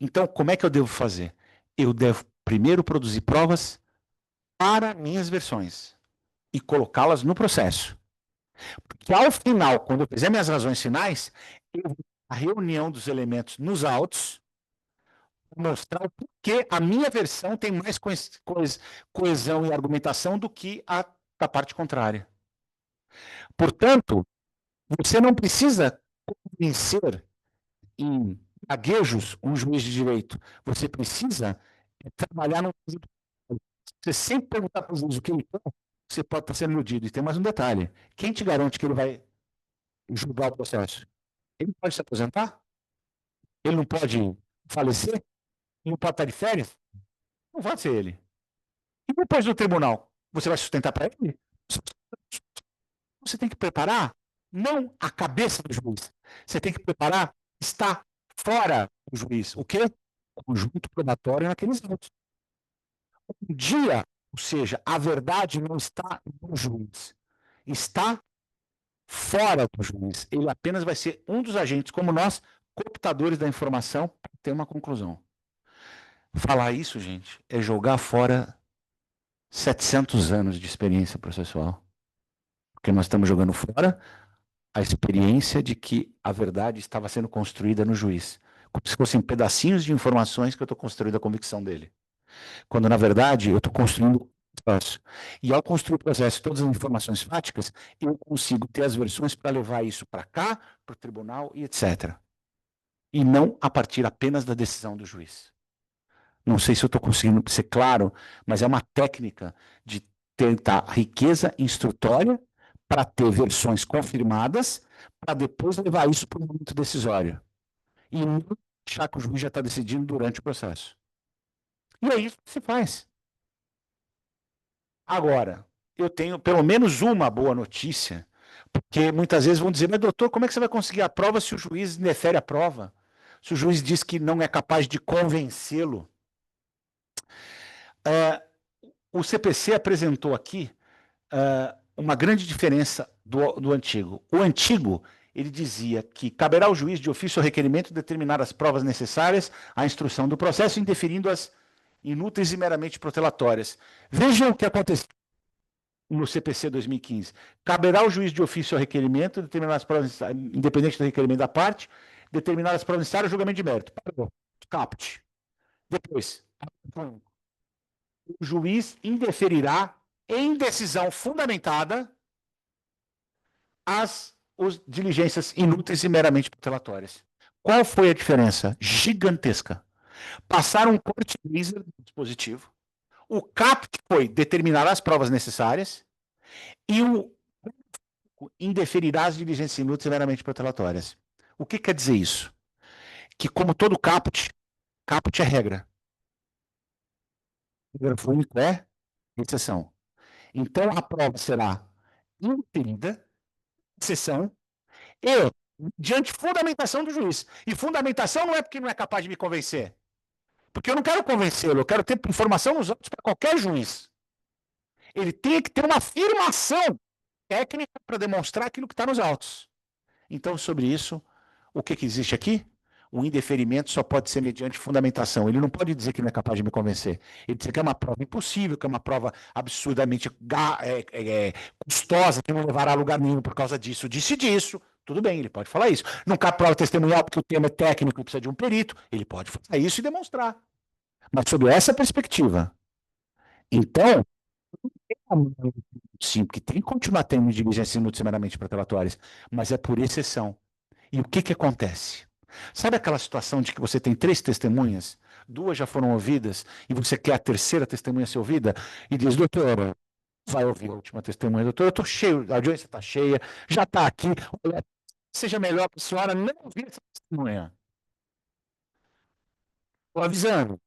então como é que eu devo fazer? Eu devo primeiro produzir provas para minhas versões e colocá-las no processo. Porque ao final, quando eu fizer minhas razões finais, eu vou a reunião dos elementos nos autos, mostrar o porquê a minha versão tem mais coesão e argumentação do que a da parte contrária. Portanto, você não precisa convencer em gaguejos um juiz de direito. Você precisa trabalhar no. Você sempre perguntar para o juiz o que ele quer, você pode estar sendo iludido. E tem mais um detalhe: quem te garante que ele vai julgar o processo? Ele pode se aposentar? Ele não pode falecer? Ele não pode estar de férias? Não vai ser ele. E depois do tribunal, você vai sustentar para ele? Você tem que preparar não a cabeça do juiz. Você tem que preparar estar fora do juiz. O quê? O conjunto probatório naqueles autos. Um dia, ou seja, a verdade não está no juiz. Está fora do juiz. Ele apenas vai ser um dos agentes, como nós, cooptadores da informação, para ter uma conclusão. Falar isso, gente, é jogar fora 700 anos de experiência processual. Porque nós estamos jogando fora a experiência de que a verdade estava sendo construída no juiz. Como se fossem pedacinhos de informações que eu estou construindo a convicção dele. Quando, na verdade, eu estou construindo o processo. E ao construir o processo, todas as informações fáticas, eu consigo ter as versões para levar isso para cá, para o tribunal e etc. E não a partir apenas da decisão do juiz. Não sei se eu estou conseguindo ser claro, mas é uma técnica de tentar riqueza instrutória para ter versões confirmadas, para depois levar isso para o momento decisório. E não achar que o juiz já está decidindo durante o processo. E é isso que se faz. Agora, eu tenho pelo menos uma boa notícia, porque muitas vezes vão dizer, mas doutor, como é que você vai conseguir a prova se o juiz indefere a prova? Se o juiz diz que não é capaz de convencê-lo? O CPC apresentou aqui uma grande diferença do antigo. O antigo, ele dizia que caberá ao juiz de ofício ou requerimento determinar as provas necessárias à instrução do processo, indeferindo-as inúteis e meramente protelatórias. Vejam o que aconteceu no CPC 2015. Caberá ao juiz de ofício ou requerimento determinar as provas, independente do requerimento da parte, determinar as provas necessárias ao julgamento de mérito. Caput. Depois, o juiz indeferirá em decisão fundamentada as diligências inúteis e meramente protelatórias. Qual foi a diferença? Gigantesca. Passaram um corte laser no dispositivo, o CAPT foi determinar as provas necessárias e o indeferirá as diligências inúteis e meramente protelatórias. O que quer dizer isso? Que como todo CAPT é regra. Parágrafo único é exceção. Então, a prova será inferida, exceção, e diante de fundamentação do juiz. E fundamentação não é porque não é capaz de me convencer. Porque eu não quero convencê-lo, eu quero ter informação nos autos para qualquer juiz. Ele tem que ter uma afirmação técnica para demonstrar aquilo que está nos autos. Então, sobre isso, o que existe aqui? O indeferimento só pode ser mediante fundamentação. Ele não pode dizer que não é capaz de me convencer. Ele diz que é uma prova impossível, que é uma prova absurdamente custosa, que não levará a lugar nenhum por causa disso, disso. Tudo bem, ele pode falar isso. Não cabe prova testemunhal porque o tema é técnico e precisa de um perito. Ele pode falar isso e demonstrar. Mas sob essa perspectiva. Então, sim, porque tem que continuar tendo diligências inúteis meramente protelatórias, mas é por exceção. E o que acontece? Sabe aquela situação de que você tem 3 testemunhas, 2 já foram ouvidas, e você quer a terceira testemunha ser ouvida, e diz, doutora, vai ouvir a última testemunha, doutora, eu estou cheio, a audiência está cheia, já está aqui, olha, seja melhor para a senhora não ouvir essa testemunha. Estou avisando.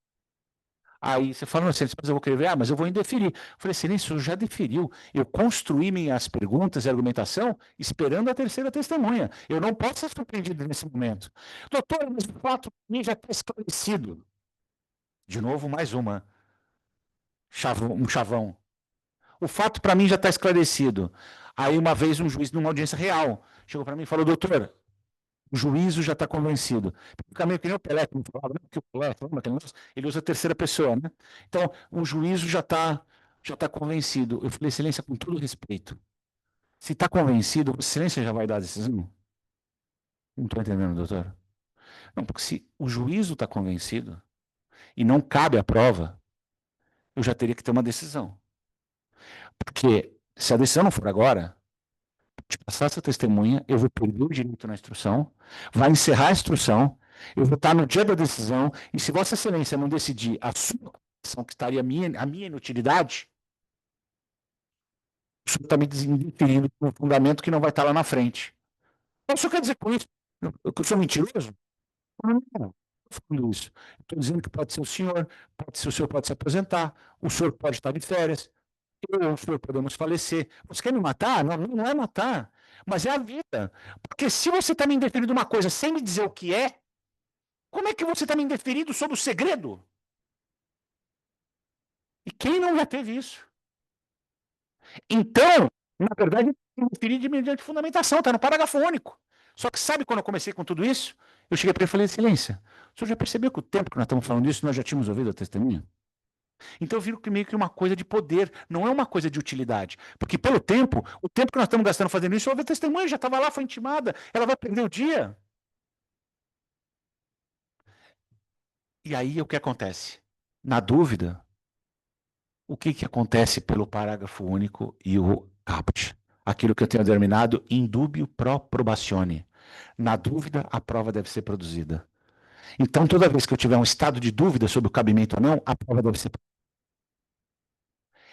Aí você fala, não, excelência, mas eu vou querer ver, mas eu vou indeferir. Eu falei, excelência, eu já deferiu. Eu construí minhas perguntas e argumentação esperando a terceira testemunha. Eu não posso ser surpreendido nesse momento. Doutor, mas o fato para mim já está esclarecido. De novo, mais um chavão. O fato para mim já está esclarecido. Aí uma vez um juiz numa audiência real chegou para mim e falou, doutor, o juízo já está convencido. Fica meio que nem o Pelé, que falava, né? Que o Pelé, ele usa a terceira pessoa, né? Então, o juízo já tá convencido. Eu falei, excelência, com todo respeito, se está convencido, excelência já vai dar a decisão? Não estou entendendo, doutor. Não, porque se o juízo está convencido e não cabe a prova, eu já teria que ter uma decisão. Porque se a decisão não for agora, de passar essa testemunha, eu vou perder o direito na instrução, vai encerrar a instrução, eu vou estar no dia da decisão, e se Vossa Excelência não decidir a sua decisão, que estaria a minha inutilidade, o senhor está me indeferindo um fundamento que não vai estar lá na frente. Então, o senhor quer dizer com isso que eu sou mentiroso? Não, não estou falando isso. Estou dizendo que pode ser o senhor pode se aposentar, o senhor pode estar de férias, eu ou o senhor podemos falecer. Você quer me matar? Não, não é matar, mas é a vida. Porque se você está me indeferindo uma coisa sem me dizer o que é, como é que você está me indeferindo sobre o segredo? E quem não já teve isso? Então, na verdade, indeferir mediante fundamentação, está no parágrafo único. Só que sabe quando eu comecei com tudo isso? Eu cheguei para ele e falei, excelência, o senhor já percebeu que o tempo que nós estamos falando disso, nós já tínhamos ouvido a testemunha? Então eu viro que meio que uma coisa de poder, não é uma coisa de utilidade. Porque pelo tempo, o tempo que nós estamos gastando fazendo isso, ouve a testemunha, já estava lá, foi intimada, ela vai perder o dia. E aí o que acontece? Na dúvida, o que acontece pelo parágrafo único e o caput? Aquilo que eu tenho denominado in dubio pro probatione. Na dúvida, a prova deve ser produzida. Então, toda vez que eu tiver um estado de dúvida sobre o cabimento ou não, a prova deve ser.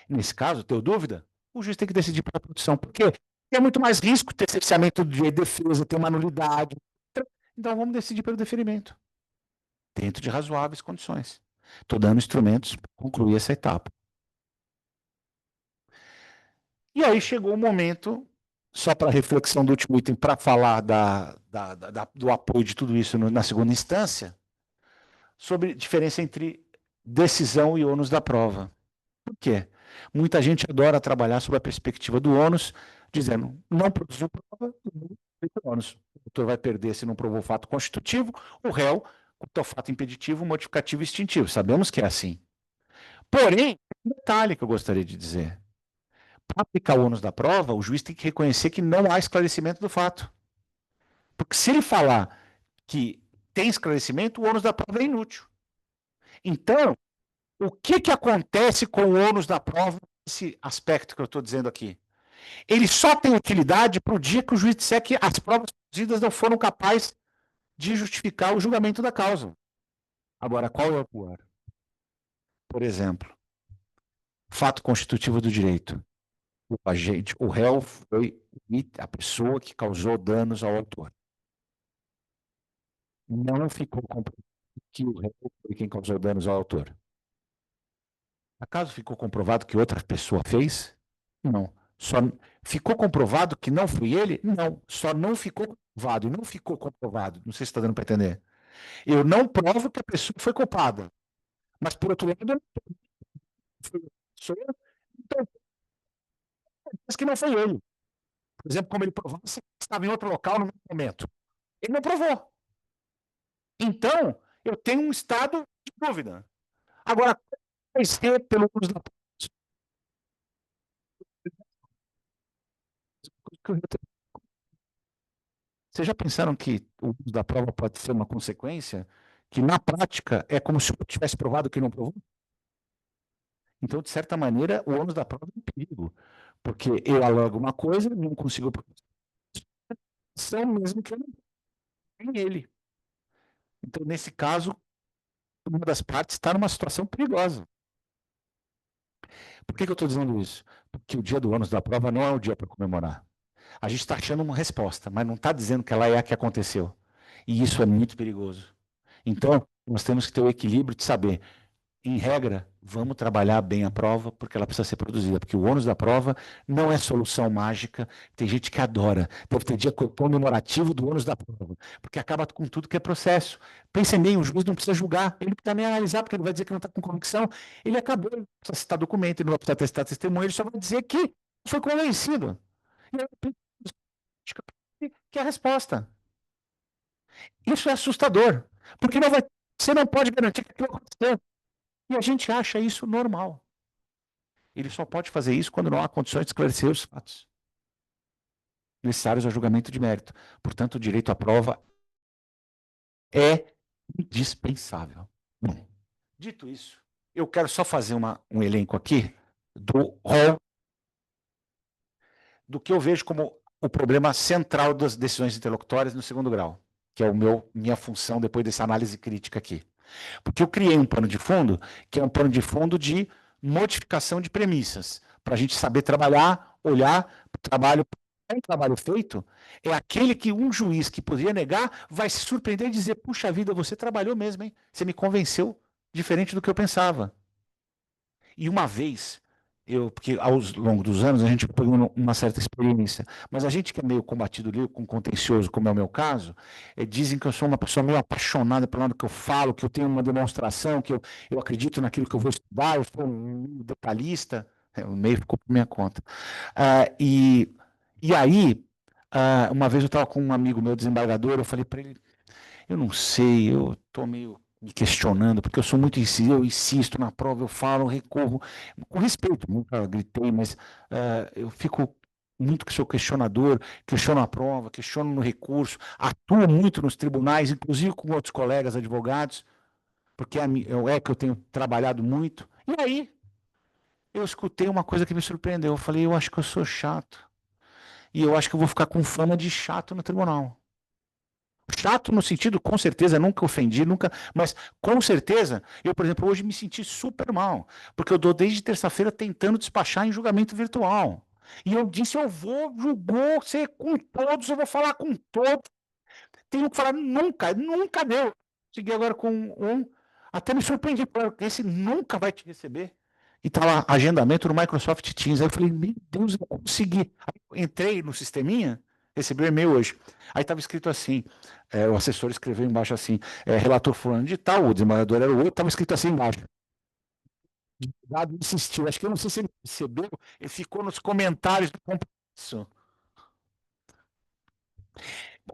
Nesse caso, teu dúvida, o juiz tem que decidir pela produção. Por quê? Porque é muito mais risco ter cerceamento de defesa, ter uma nulidade. Então, vamos decidir pelo deferimento, dentro de razoáveis condições. Estou dando instrumentos para concluir essa etapa. E aí chegou o momento, só para reflexão do último item, para falar do apoio de tudo isso na segunda instância, sobre diferença entre decisão e ônus da prova. Por quê? Muita gente adora trabalhar sob a perspectiva do ônus, dizendo, não produziu prova, o ônus. O doutor vai perder se não provou o fato constitutivo, o réu, quanto ao fato impeditivo, modificativo e extintivo. Sabemos que é assim. Porém, um detalhe que eu gostaria de dizer. Para aplicar o ônus da prova, o juiz tem que reconhecer que não há esclarecimento do fato. Porque se ele falar que tem esclarecimento, o ônus da prova é inútil. Então, o que acontece com o ônus da prova, esse aspecto que eu estou dizendo aqui? Ele só tem utilidade para o dia que o juiz disser que as provas produzidas não foram capazes de justificar o julgamento da causa. Agora, qual é o pior? Por exemplo, fato constitutivo do direito. O réu foi a pessoa que causou danos ao autor. Não ficou comprovado que o réu foi quem causou danos ao autor. Acaso ficou comprovado que outra pessoa fez? Não. Só ficou comprovado que não foi ele? Não. Só não ficou comprovado. E não ficou comprovado. Não sei se está dando para entender. Eu não provo que a pessoa foi culpada. Mas, por outro lado, eu sou eu. Então, diz que não foi ele. Por exemplo, como ele provasse que estava em outro local no mesmo momento. Ele não provou. Então, eu tenho um estado de dúvida. Agora, vai ser pelo uso da Vocês já pensaram que o uso da prova pode ser uma consequência que, na prática, é como se eu tivesse provado que não provou? Então, de certa maneira, o ônus da prova é um perigo, porque eu alogo uma coisa, não consigo provar, mesmo que eu não tenha ele. Então, nesse caso, uma das partes está numa situação perigosa. Por que eu estou dizendo isso? Porque o dia do ônus da prova não é o dia para comemorar. A gente está achando uma resposta, mas não está dizendo que ela é a que aconteceu. E isso é muito perigoso. Então, nós temos que ter o equilíbrio de saber, em regra, vamos trabalhar bem a prova, porque ela precisa ser produzida, porque o ônus da prova não é solução mágica. Tem gente que adora. Deve ter dia comemorativo do ônus da prova, porque acaba com tudo que é processo. Pensem bem, o juiz não precisa julgar, ele não precisa nem analisar, porque ele vai dizer que não está com convicção. Ele acabou, ele não precisa citar documento, ele não vai precisar testar testemunho, ele só vai dizer que foi convencido. E aí, que é a resposta. Isso é assustador, porque não vai, você não pode garantir que aquilo aconteceu. E a gente acha isso normal. Ele só pode fazer isso quando não há condições de esclarecer os fatos necessários ao julgamento de mérito. Portanto, o direito à prova é indispensável. Bom, dito isso, eu quero só fazer um elenco aqui do rol do que eu vejo como o problema central das decisões interlocutórias no segundo grau, que é minha função depois dessa análise crítica aqui. Porque eu criei um pano de fundo, que é um pano de fundo de modificação de premissas, para a gente saber trabalhar, olhar para o trabalho. Um trabalho feito é aquele que um juiz que poderia negar vai se surpreender e dizer: puxa vida, você trabalhou mesmo, hein? Você me convenceu diferente do que eu pensava. E uma vez, porque ao longo dos anos a gente pegou uma certa experiência, mas a gente que é meio combatido ali, com contencioso, como é o meu caso, dizem que eu sou uma pessoa meio apaixonada pelo lado que eu falo, que eu tenho uma demonstração, que eu acredito naquilo que eu vou estudar, eu sou um detalhista, o meio ficou por minha conta. E aí, Uma vez eu estava com um amigo meu, desembargador, eu falei para ele, eu não sei, eu estou meio me questionando, porque eu sou muito insisto, eu insisto na prova, eu falo, eu recorro, com respeito, nunca gritei, mas eu fico muito que sou questionador, questiono a prova, questiono no recurso, atuo muito nos tribunais, inclusive com outros colegas advogados, porque é que eu tenho trabalhado muito. E aí, eu escutei uma coisa que me surpreendeu. Eu falei, eu acho que eu sou chato. E eu acho que eu vou ficar com fama de chato no tribunal. Chato no sentido, com certeza, nunca ofendi, nunca, mas com certeza, eu, por exemplo, hoje me senti super mal, porque eu estou desde terça-feira tentando despachar em julgamento virtual. E eu disse, eu vou ser com todos, eu vou falar com todos. Tenho que falar, nunca deu. Segui agora com um, até me surpreendi, porque esse nunca vai te receber. E tá lá, agendamento no Microsoft Teams. Aí eu falei, meu Deus, eu consegui. Aí eu entrei no sisteminha, recebi o e-mail hoje. Aí estava escrito assim, o assessor escreveu embaixo assim, relator fulano de tal, o desembargador era o outro, estava escrito assim embaixo. O advogado insistiu, acho que eu não sei se ele percebeu, ele ficou nos comentários do complexo.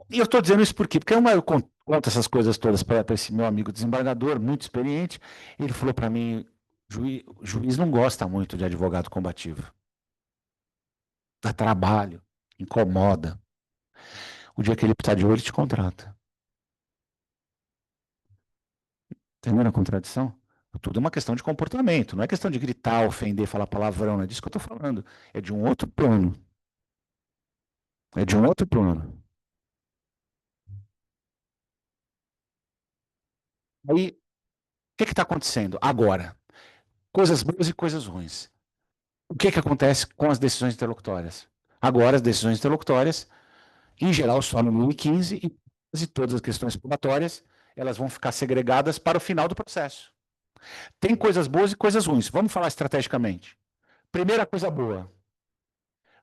E eu estou dizendo isso por quê? Porque eu conto essas coisas todas para esse meu amigo desembargador, muito experiente. Ele falou para mim: juiz não gosta muito de advogado combativo. Dá trabalho, incomoda. O dia que ele precisar de olho, ele te contrata. Entendeu a contradição? Tudo é uma questão de comportamento, não é questão de gritar, ofender, falar palavrão, não é disso que eu estou falando. É de um outro plano. É de um outro plano. Aí, o que está acontecendo agora? Coisas boas e coisas ruins. O que acontece com as decisões interlocutórias? Agora, as decisões interlocutórias, em geral, só no 1015, e todas as questões probatórias, elas vão ficar segregadas para o final do processo. Tem coisas boas e coisas ruins. Vamos falar estrategicamente. Primeira coisa boa: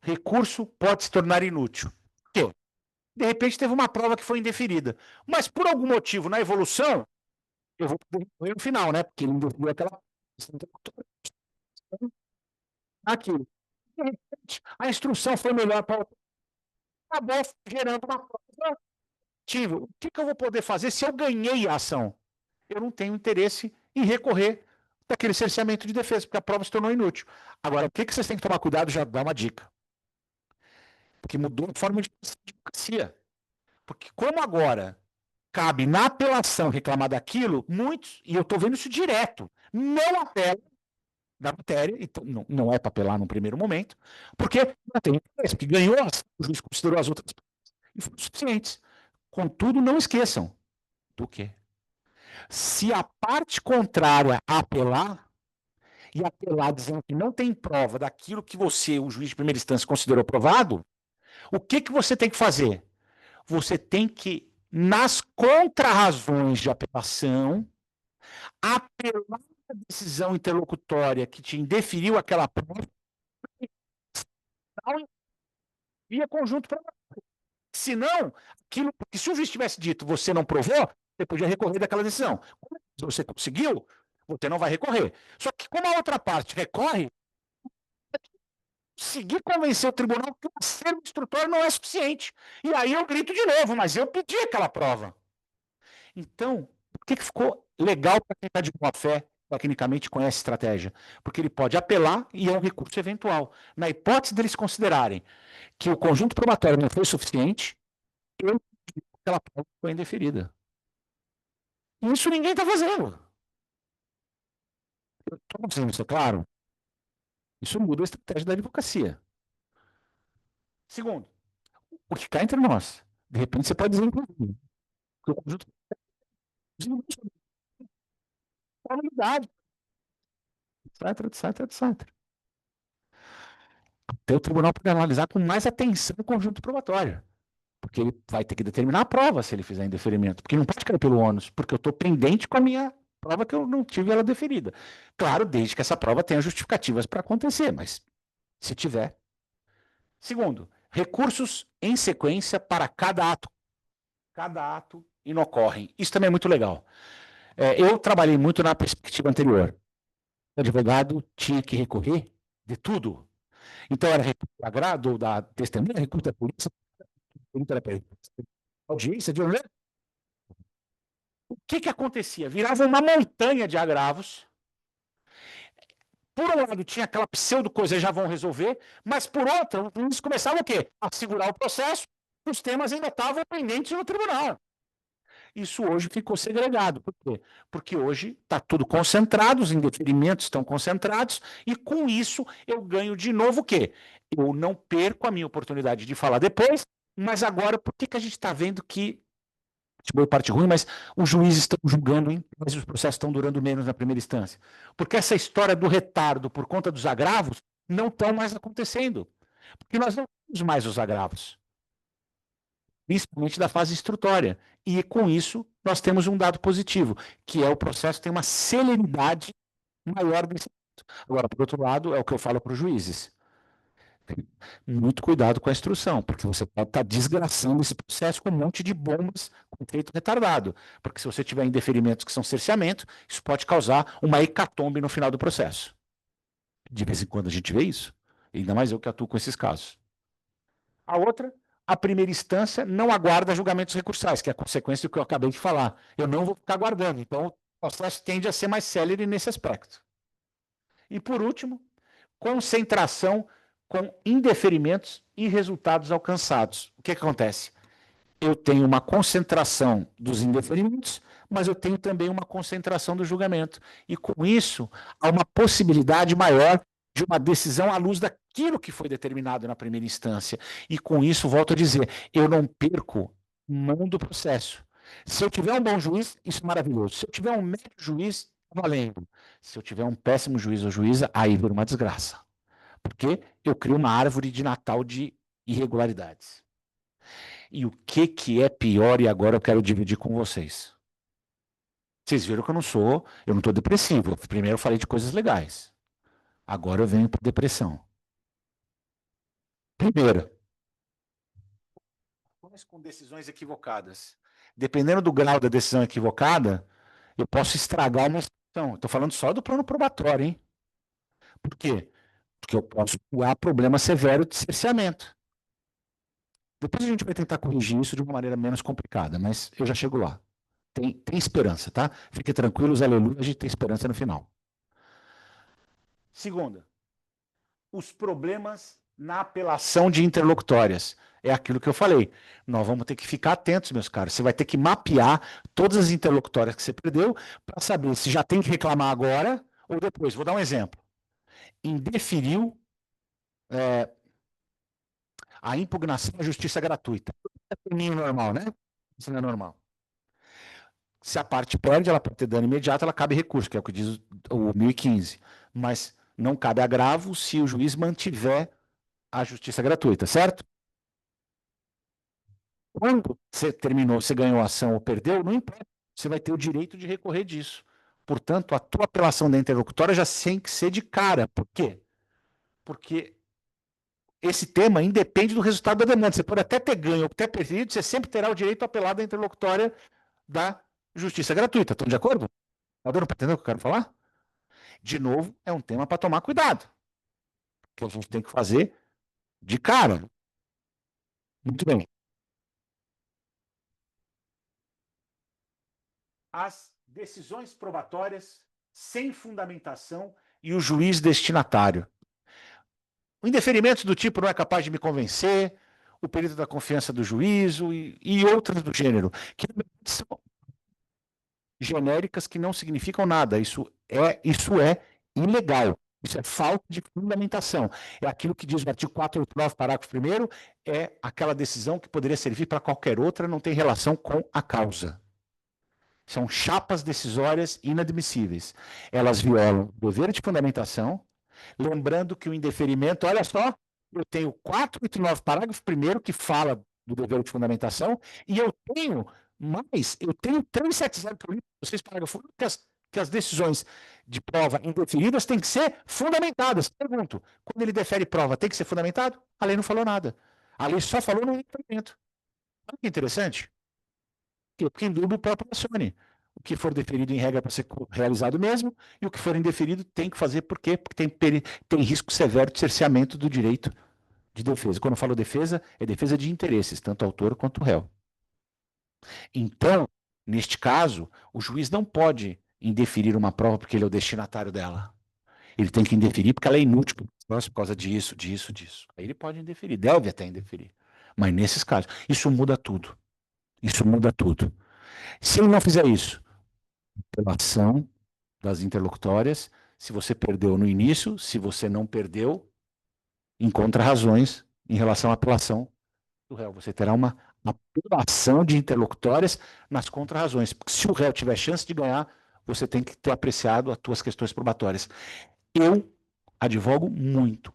recurso pode se tornar inútil. Por quê? De repente teve uma prova que foi indeferida. Mas por algum motivo, na evolução, eu vou recorrer no final, né? Porque ele indeferiu aquela aquilo. De repente, a instrução foi melhor para acabou gerando uma prova. O que eu vou poder fazer se eu ganhei a ação? Eu não tenho interesse em recorrer daquele cerceamento de defesa, porque a prova se tornou inútil. Agora, o que vocês têm que tomar cuidado? Já dá uma dica. Porque mudou a forma de advocacia. Porque como agora cabe na apelação reclamar daquilo, muitos, e eu estou vendo isso direto, não apelam da matéria, então não é para apelar no primeiro momento, porque não tem interesse, porque ganhou, o juiz considerou as outras e foram suficientes. Contudo, não esqueçam do quê? Se a parte contrária apelar, e apelar dizendo que não tem prova daquilo que você, o juiz de primeira instância, considerou provado, o que você tem que fazer? Você tem que, nas contrarrazões de apelação, apelar a decisão interlocutória que te indeferiu aquela prova via conjunto para. Senão, aquilo, porque se o juiz tivesse dito você não provou, você podia recorrer daquela decisão. Se você conseguiu, você não vai recorrer. Só que como a outra parte recorre, conseguir convencer o tribunal que o acervo instrutório não é suficiente. E aí eu grito de novo, mas eu pedi aquela prova. Então, por que ficou legal para quem está de boa fé, tecnicamente conhece estratégia? Porque ele pode apelar e é um recurso eventual. Na hipótese deles considerarem que o conjunto probatório não foi suficiente, eu aquela prova foi indeferida. Isso ninguém está fazendo. Estou dizendo isso, é claro. Isso muda a estratégia da advocacia. Segundo, o que cai entre nós. De repente você pode dizer, inclusive, que o conjunto é unidade, etc. Então o tribunal pode analisar com mais atenção o conjunto probatório. Porque ele vai ter que determinar a prova se ele fizer indeferimento. Porque não pode cair pelo ônus, porque eu estou pendente com a minha prova que eu não tive ela deferida. Claro, desde que essa prova tenha justificativas para acontecer, mas se tiver. Segundo, recursos em sequência para cada ato. Cada ato inocorrem. Isso também é muito legal. Eu trabalhei muito na perspectiva anterior. O advogado tinha que recorrer de tudo. Então, era recurso do agrado da testemunha, recurso da polícia, Peraí. Audiência de olhar. O que acontecia? Virava uma montanha de agravos. Por um lado, tinha aquela pseudo coisa, já vão resolver, mas por outro, eles começavam o quê? A segurar o processo, os temas ainda estavam pendentes no tribunal. Isso hoje ficou segregado. Por quê? Porque hoje está tudo concentrado, os indeferimentos estão concentrados, e com isso eu ganho de novo o quê? Eu não perco a minha oportunidade de falar depois, mas agora, por que a gente está vendo que parte boa e parte ruim, mas os juízes estão julgando, mas os processos estão durando menos na primeira instância? Porque essa história do retardo por conta dos agravos não estão mais acontecendo. Porque nós não temos mais os agravos, principalmente da fase instrutória. E com isso, nós temos um dado positivo, que é o processo tem uma celeridade maior desse. Agora, por outro lado, é o que eu falo para os juízes. Muito cuidado com a instrução, porque você pode estar desgraçando esse processo com um monte de bombas com efeito retardado. Porque se você tiver indeferimentos que são cerceamento, isso pode causar uma hecatombe no final do processo. De vez em quando a gente vê isso. Ainda mais eu que atuo com esses casos. A outra, a primeira instância não aguarda julgamentos recursais, que é a consequência do que eu acabei de falar. Eu não vou ficar aguardando. Então, o processo tende a ser mais célere nesse aspecto. E, por último, concentração com indeferimentos e resultados alcançados. O que acontece? Eu tenho uma concentração dos indeferimentos, mas eu tenho também uma concentração do julgamento. E com isso, há uma possibilidade maior de uma decisão à luz daquilo que foi determinado na primeira instância. E com isso, volto a dizer, eu não perco mão do processo. Se eu tiver um bom juiz, isso é maravilhoso. Se eu tiver um médio juiz, valendo. Se eu tiver um péssimo juiz ou juíza, aí vira uma desgraça. Porque eu crio uma árvore de Natal de irregularidades. E o que é pior, e agora eu quero dividir com vocês. Vocês viram que eu não estou depressivo. Primeiro eu falei de coisas legais. Agora eu venho para depressão. Primeiro, com decisões equivocadas. Dependendo do grau da decisão equivocada, eu posso estragar uma situação. Estou falando só do plano probatório, hein? Por quê? Porque eu posso criar problema severo de cerceamento. Depois a gente vai tentar corrigir isso de uma maneira menos complicada, mas eu já chego lá. Tem esperança, tá? Fiquem tranquilos, aleluia, a gente tem esperança no final. Segunda, os problemas na apelação de interlocutórias. É aquilo que eu falei. Nós vamos ter que ficar atentos, meus caros. Você vai ter que mapear todas as interlocutórias que você perdeu para saber se já tem que reclamar agora ou depois. Vou dar um exemplo. Indeferiu a impugnação à justiça gratuita. É caminho normal, né? Isso não é normal. Se a parte perde, ela pode ter dano imediato, ela cabe recurso, que é o que diz o 1015. Mas não cabe agravo se o juiz mantiver a justiça gratuita, certo? Quando você terminou, você ganhou a ação ou perdeu, não importa. Você vai ter o direito de recorrer disso. Portanto, a tua apelação da interlocutória já tem que ser de cara. Por quê? Porque esse tema independe do resultado da demanda. Você pode até ter ganho ou até perdido, você sempre terá o direito a apelar da interlocutória da justiça gratuita. Estão de acordo? Está dando para entender o que eu quero falar? De novo, é um tema para tomar cuidado. Que a gente tem que fazer de cara. Muito bem. As decisões probatórias sem fundamentação e o juiz destinatário. O indeferimento do tipo não é capaz de me convencer, o período da confiança do juízo e outras do gênero, que são genéricas que não significam nada. Isso é ilegal. Isso é falta de fundamentação. É aquilo que diz o artigo 489, parágrafo 1º, é aquela decisão que poderia servir para qualquer outra, não tem relação com a causa. São chapas decisórias inadmissíveis. Elas violam o dever de fundamentação, lembrando que o indeferimento, olha só, eu tenho 489, parágrafo 1º, que fala do dever de fundamentação, e eu tenho 370 por 6, parágrafo 1, que as decisões de prova indeferidas têm que ser fundamentadas. Pergunto, quando ele defere prova, tem que ser fundamentado? A lei não falou nada. A lei só falou no indeferimento. Olha que interessante. Porque em dúvida o próprio acione. O que for deferido em regra para ser realizado mesmo, e o que for indeferido tem que fazer por quê? Porque tem risco severo de cerceamento do direito de defesa. Quando eu falo defesa, é defesa de interesses, tanto autor quanto réu. Então, neste caso, o juiz não pode indeferir uma prova porque ele é o destinatário dela. Ele tem que indeferir porque ela é inútil por causa disso, disso, disso. Aí ele pode indeferir, deve até indeferir. Mas nesses casos, isso muda tudo. Isso muda tudo. Se ele não fizer isso, pela ação das interlocutórias, se você perdeu no início, se você não perdeu, encontra razões em relação à apelação do réu. Você terá uma apelação de interlocutórias nas contrarrazões. Porque se o réu tiver chance de ganhar, você tem que ter apreciado as suas questões probatórias. Eu advogo muito.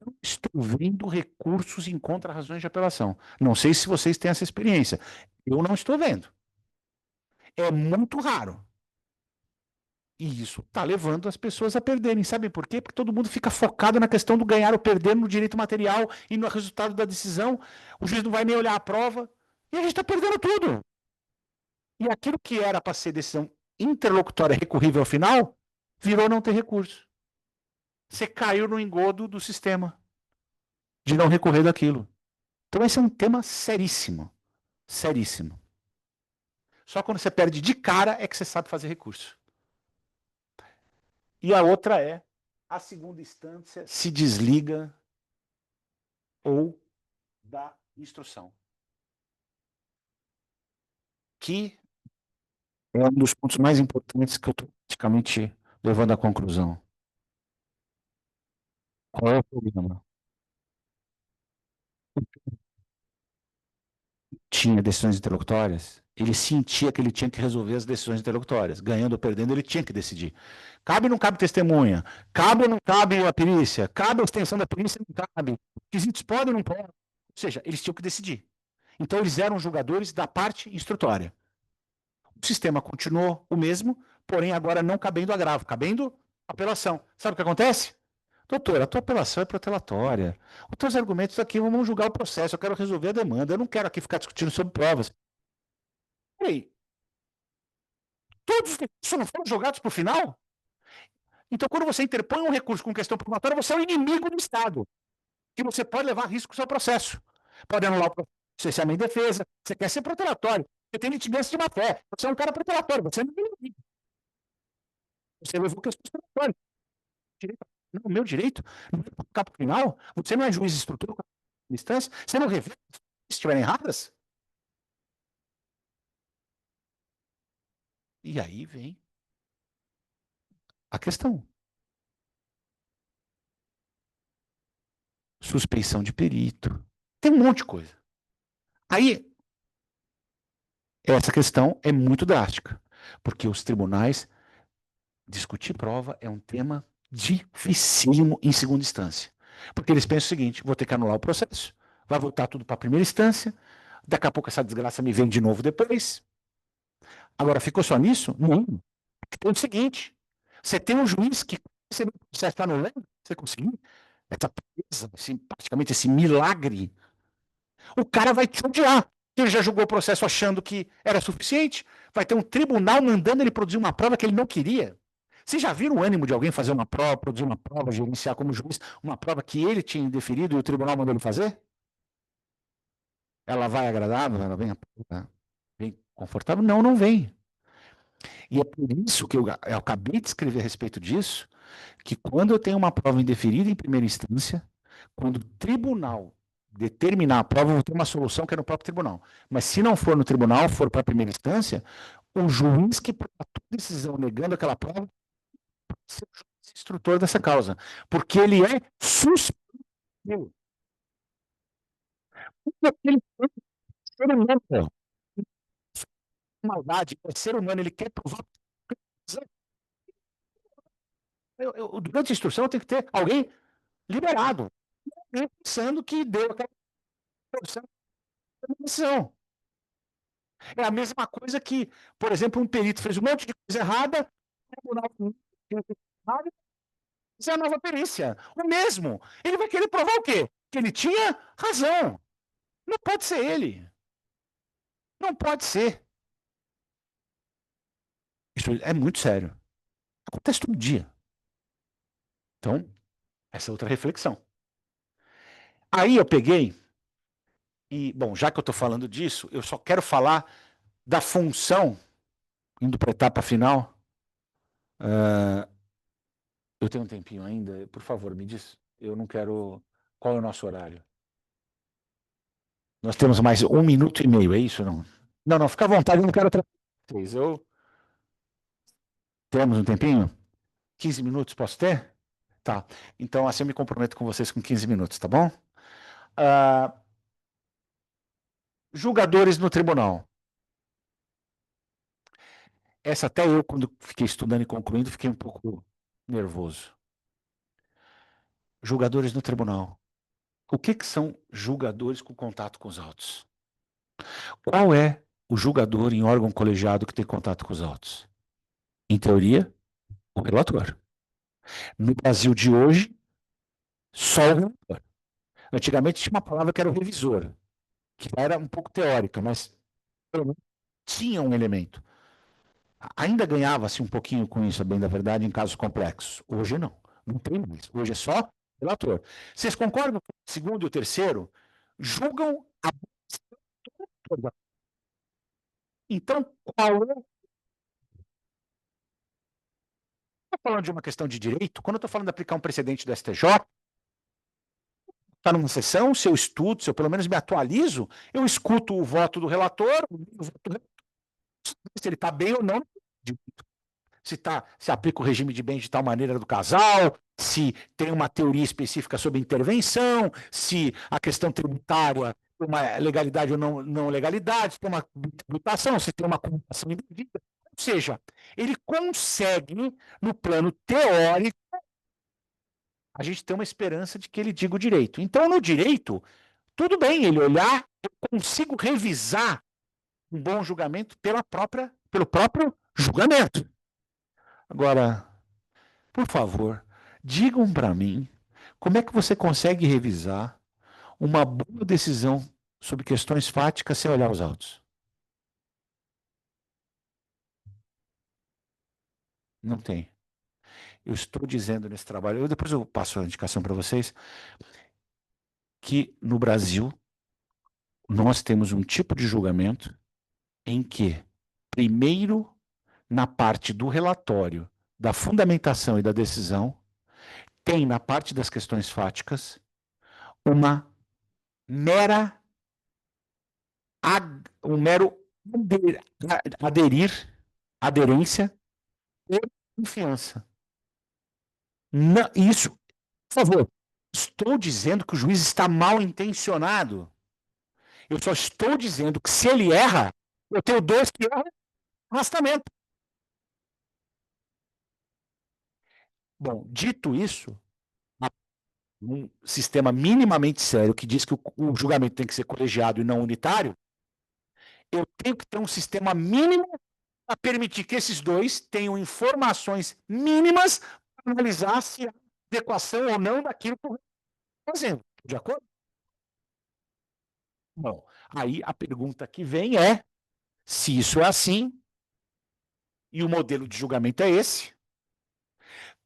Eu estou vendo recursos em contrarrazões de apelação. Não sei se vocês têm essa experiência. Eu não estou vendo. É muito raro. E isso está levando as pessoas a perderem. Sabe por quê? Porque todo mundo fica focado na questão do ganhar ou perder no direito material e no resultado da decisão. O juiz não vai nem olhar a prova. E a gente está perdendo tudo. E aquilo que era para ser decisão interlocutória recorrível ao final, virou não ter recurso. Você caiu no engodo do sistema de não recorrer daquilo. Então esse é um tema seríssimo. Seríssimo. Só quando você perde de cara é que você sabe fazer recurso. E a outra é, a segunda instância se desliga ou dá instrução. Que é um dos pontos mais importantes que eu estou praticamente levando à conclusão. Qual é o problema? Tinha decisões interlocutórias, ele sentia que ele tinha que resolver as decisões interlocutórias. Ganhando ou perdendo, ele tinha que decidir. Cabe ou não cabe testemunha? Cabe ou não cabe a perícia? Cabe a extensão da perícia? Não cabe. Quesitos podem ou não podem? Ou seja, eles tinham que decidir. Então, eles eram julgadores da parte instrutória. O sistema continuou o mesmo, porém agora não cabendo agravo, cabendo apelação. Sabe o que acontece? Doutor, a tua apelação é protelatória. Os teus argumentos aqui vamos julgar o processo. Eu quero resolver a demanda. Eu não quero aqui ficar discutindo sobre provas. Peraí, todos os recursos não foram jogados para o final? Então, quando você interpõe um recurso com questão probatória, você é o inimigo do Estado. Que você pode levar riscos ao processo. Pode anular o processo, você se em defesa, você quer ser protelatório. Você tem litigância de má fé. Você é um cara protelatório, você não é inimigo. Você levou questões protelatórias. Não, o meu direito não é para ficar para o final. Você não é juiz instrutor de instância. Você não revê se estiverem erradas. E aí vem a questão. Suspeição de perito. Tem um monte de coisa. Aí, essa questão é muito drástica, porque os tribunais, discutir prova é um tema dificílimo em segunda instância. Porque eles pensam o seguinte: vou ter que anular o processo, vai voltar tudo para a primeira instância, daqui a pouco essa desgraça me vem de novo depois. Agora, ficou só nisso? Não. Tem o seguinte: você tem um juiz que você está anulando, você conseguiu essa presa, praticamente esse milagre, o cara vai te odiar. Ele já julgou o processo achando que era suficiente, vai ter um tribunal mandando ele produzir uma prova que ele não queria. Vocês já viram o ânimo de alguém fazer uma prova, produzir uma prova, gerenciar como juiz uma prova que ele tinha indeferido e o tribunal mandou ele fazer? Ela vai agradável? Ela vem confortável? Não, não vem. E é por isso que eu acabei de escrever a respeito disso, que quando eu tenho uma prova indeferida em primeira instância, quando o tribunal determinar a prova, eu vou ter uma solução que é no próprio tribunal. Mas se não for no tribunal, for para a primeira instância, o juiz que tomou a decisão negando aquela prova vai ser o juiz instrutor dessa causa. Porque ele é suspeito. Porque aquele ser humano, maldade, é ser humano, ele quer provar. Durante a instrução tem que ter alguém liberado, pensando que deu aquela decisão. É a mesma coisa que, por exemplo, um perito fez um monte de coisa errada, o tribunal fizer a nova perícia. O mesmo. Ele vai querer provar o quê? Que ele tinha razão. Não pode ser ele. Não pode ser. Isso é muito sério. Acontece todo dia. Então, essa é outra reflexão. Aí eu peguei e, bom, já que eu estou falando disso, eu só quero falar da função, indo para a etapa final. Eu tenho um tempinho ainda, por favor, me diz. Eu não quero. Qual é o nosso horário? Nós temos mais 1 minuto e meio, é isso? Não, não, não, fica à vontade, eu não quero atrapalhar vocês. Temos um tempinho? 15 minutos, posso ter? Tá. Então, assim eu me comprometo com vocês com 15 minutos, tá bom? Julgadores no tribunal. Essa até eu, quando fiquei estudando e concluindo, fiquei um pouco nervoso. Julgadores no tribunal. O que são julgadores com contato com os autos? Qual é o julgador em órgão colegiado que tem contato com os autos? Em teoria, o relator. No Brasil de hoje, só o relator. Antigamente tinha uma palavra que era o revisor, que era um pouco teórica, mas pelo menos tinha um elemento. Ainda ganhava-se um pouquinho com isso, a bem da verdade, em casos complexos. Hoje não. Não tem mais. Hoje é só relator. Vocês concordam que o segundo e o terceiro julgam a toda? Então, qual é? Estou falando de uma questão de direito, quando eu estou falando de aplicar um precedente do STJ, está numa sessão, se eu estudo, se eu pelo menos me atualizo, eu escuto o voto do relator, se ele está bem ou não, se aplica o regime de bens de tal maneira do casal, se tem uma teoria específica sobre intervenção, se a questão tributária tem uma legalidade ou não legalidade, se tem uma tributação, se tem uma comunicação indevida. Ou seja, ele consegue, no plano teórico, a gente ter uma esperança de que ele diga o direito. Então, no direito, tudo bem ele olhar, eu consigo revisar um bom julgamento pelo próprio julgamento. Agora, por favor, digam para mim como é que você consegue revisar uma boa decisão sobre questões fáticas sem olhar os autos. Não tem. Eu estou dizendo nesse trabalho, depois eu passo a indicação para vocês, que no Brasil nós temos um tipo de julgamento em que, primeiro, na parte do relatório, da fundamentação e da decisão, tem na parte das questões fáticas uma mera um mero aderência e confiança. Não, isso, por favor, estou dizendo que o juiz está mal intencionado. Eu só estou dizendo que se ele erra, eu tenho dois que erram, arrastamento. Bom, dito isso, um sistema minimamente sério que diz que o julgamento tem que ser colegiado e não unitário, eu tenho que ter um sistema mínimo para permitir que esses dois tenham informações mínimas para analisar se há adequação ou não daquilo que eu estou fazendo. De acordo? Bom, aí a pergunta que vem é: se isso é assim, e o modelo de julgamento é esse,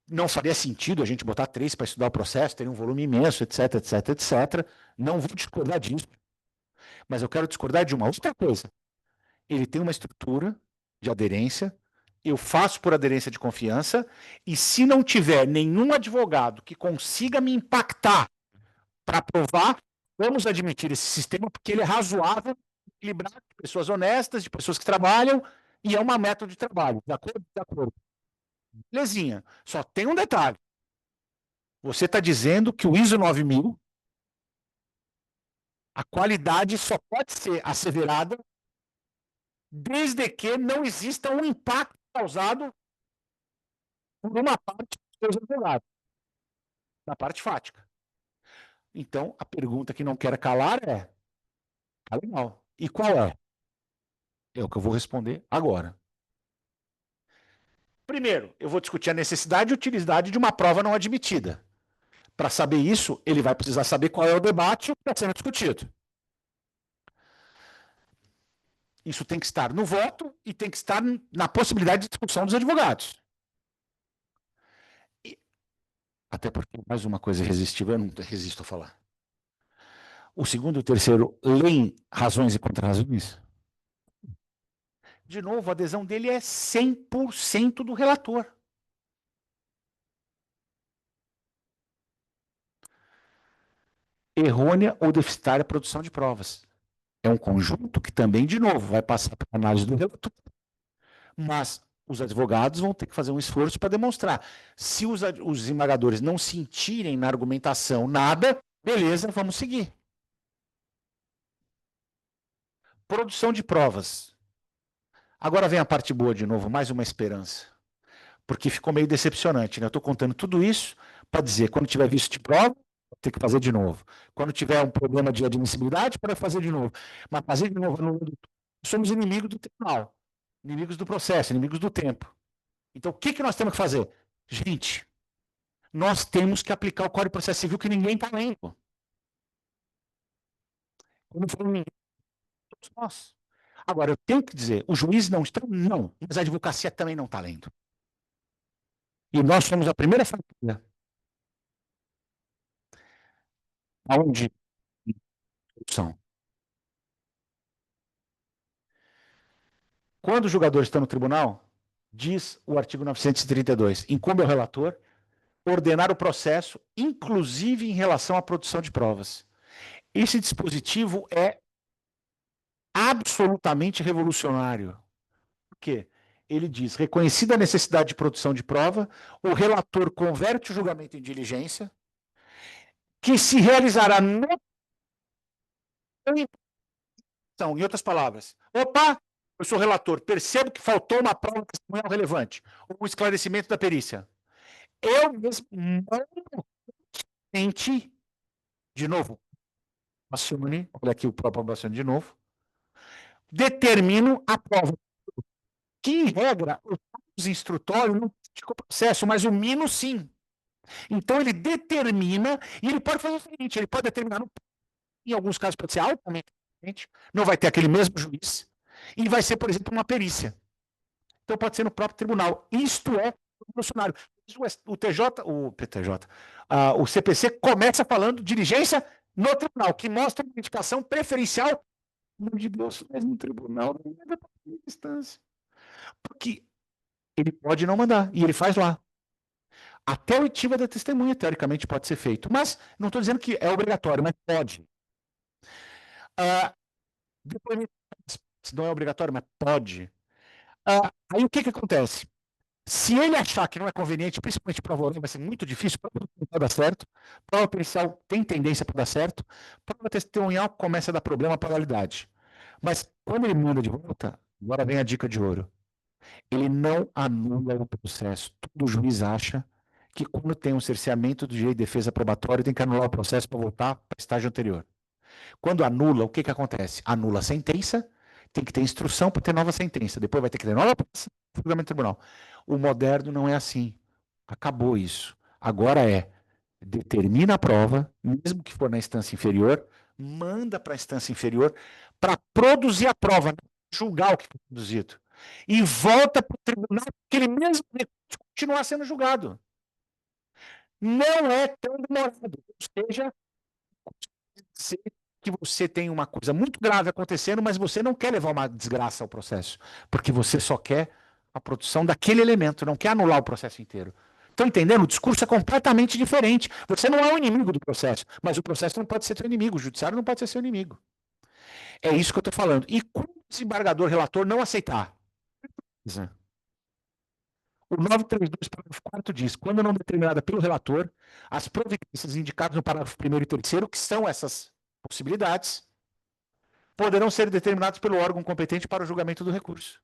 não faria sentido a gente botar 3 para estudar o processo, ter um volume imenso, etc, etc, etc. Não vou discordar disso. Mas eu quero discordar de uma outra coisa. Ele tem uma estrutura de aderência, eu faço por aderência de confiança, e se não tiver nenhum advogado que consiga me impactar para provar, vamos admitir esse sistema porque ele é razoável, equilibrado, de pessoas honestas, de pessoas que trabalham, e é uma método de trabalho. De acordo? De acordo. Belezinha. Só tem um detalhe. Você está dizendo que o ISO 9000, a qualidade só pode ser asseverada desde que não exista um impacto causado por uma parte dos seus advogados, na parte fática. Então, a pergunta que não quer calar é: tá legal. E qual é? É o que eu vou responder agora. Primeiro, eu vou discutir a necessidade e utilidade de uma prova não admitida. Para saber isso, ele vai precisar saber qual é o debate que está sendo discutido. Isso tem que estar no voto e tem que estar na possibilidade de discussão dos advogados. Até porque mais uma coisa irresistível, eu não resisto a falar. o segundo e o terceiro leem razões e contra-razões? De novo, a adesão dele é 100% do relator. Errônea ou deficitária produção de provas. É um conjunto que também, de novo, vai passar para a análise do relator. Mas os advogados vão ter que fazer um esforço para demonstrar. Se os desembargadores não sentirem na argumentação nada, beleza, vamos seguir. Produção de provas. Agora vem a parte boa de novo, mais uma esperança. Porque ficou meio decepcionante, né? Eu estou contando tudo isso para dizer, quando tiver visto de prova, vou ter que fazer de novo. Quando tiver um problema de admissibilidade, para fazer de novo. Mas fazer de novo, somos inimigos do tribunal, inimigos do processo, inimigos do tempo. Então, o que nós temos que fazer? Gente, nós temos que aplicar o Código de Processo Civil que ninguém está lendo. Quando eu falo ninguém, todos nós. Agora, eu tenho que dizer, os juízes não estão? Não. Mas a advocacia também não está lendo. E nós somos a primeira família onde são. Quando os jogadores estão no tribunal, diz o artigo 932, incumbe ao relator ordenar o processo, inclusive em relação à produção de provas. Esse dispositivo é absolutamente revolucionário. Por quê? Ele diz, reconhecida a necessidade de produção de prova, o relator converte o julgamento em diligência, que se realizará no... Em outras palavras, opa, eu sou relator, percebo que faltou uma prova testemunhal relevante, ou um esclarecimento da perícia. Eu mesmo não sente, de novo, Bacione, olha aqui o próprio Bacione de novo, determino a prova. Que, em regra, os instrutórios não praticam o processo, mas o Mino sim. Então, ele determina, e ele pode fazer o seguinte, ele pode determinar, em alguns casos pode ser altamente diferente, não vai ter aquele mesmo juiz, e vai ser, por exemplo, uma perícia. Então, pode ser no próprio tribunal. Isto é revolucionário. O TJ, o PTJ, o CPC começa falando diligência no tribunal, que mostra uma indicação preferencial de Deus, mas no tribunal não é da primeira instância. Porque ele pode não mandar, e ele faz lá. Até a oitiva da testemunha, teoricamente, pode ser feito. Mas não estou dizendo que é obrigatório, mas pode. Depoimento não é obrigatório, mas pode. Aí o que acontece? Se ele achar que não é conveniente, principalmente prova oral, vai ser muito difícil, prova não vai dar certo, prova pericial tem tendência para dar certo, prova testemunhal começa a dar problema para a oralidade. Mas quando ele manda de volta, agora vem a dica de ouro. Ele não anula o processo. Todo juiz acha que quando tem um cerceamento do direito de defesa probatório, tem que anular o processo para voltar para o estágio anterior. Quando anula, o que acontece? Anula a sentença, tem que ter instrução para ter nova sentença. Depois vai ter que ter nova julgamento do tribunal. O moderno não é assim. Acabou isso. Agora determina a prova, mesmo que for na instância inferior, manda para a instância inferior para produzir a prova, julgar o que foi produzido. E volta para o tribunal, porque ele mesmo continuar sendo julgado. Não é tão demorado. Ou seja, que você tem uma coisa muito grave acontecendo, mas você não quer levar uma desgraça ao processo, porque você só quer a produção daquele elemento, não quer anular o processo inteiro. Estão entendendo? O discurso é completamente diferente. Você não é o inimigo do processo, mas o processo não pode ser seu inimigo, o judiciário não pode ser seu inimigo. É isso que eu estou falando. E quando o desembargador relator não aceitar? O 932, parágrafo 4 diz, quando não determinada pelo relator, as providências indicadas no parágrafo 1º e 3º, que são essas possibilidades, poderão ser determinadas pelo órgão competente para o julgamento do recurso.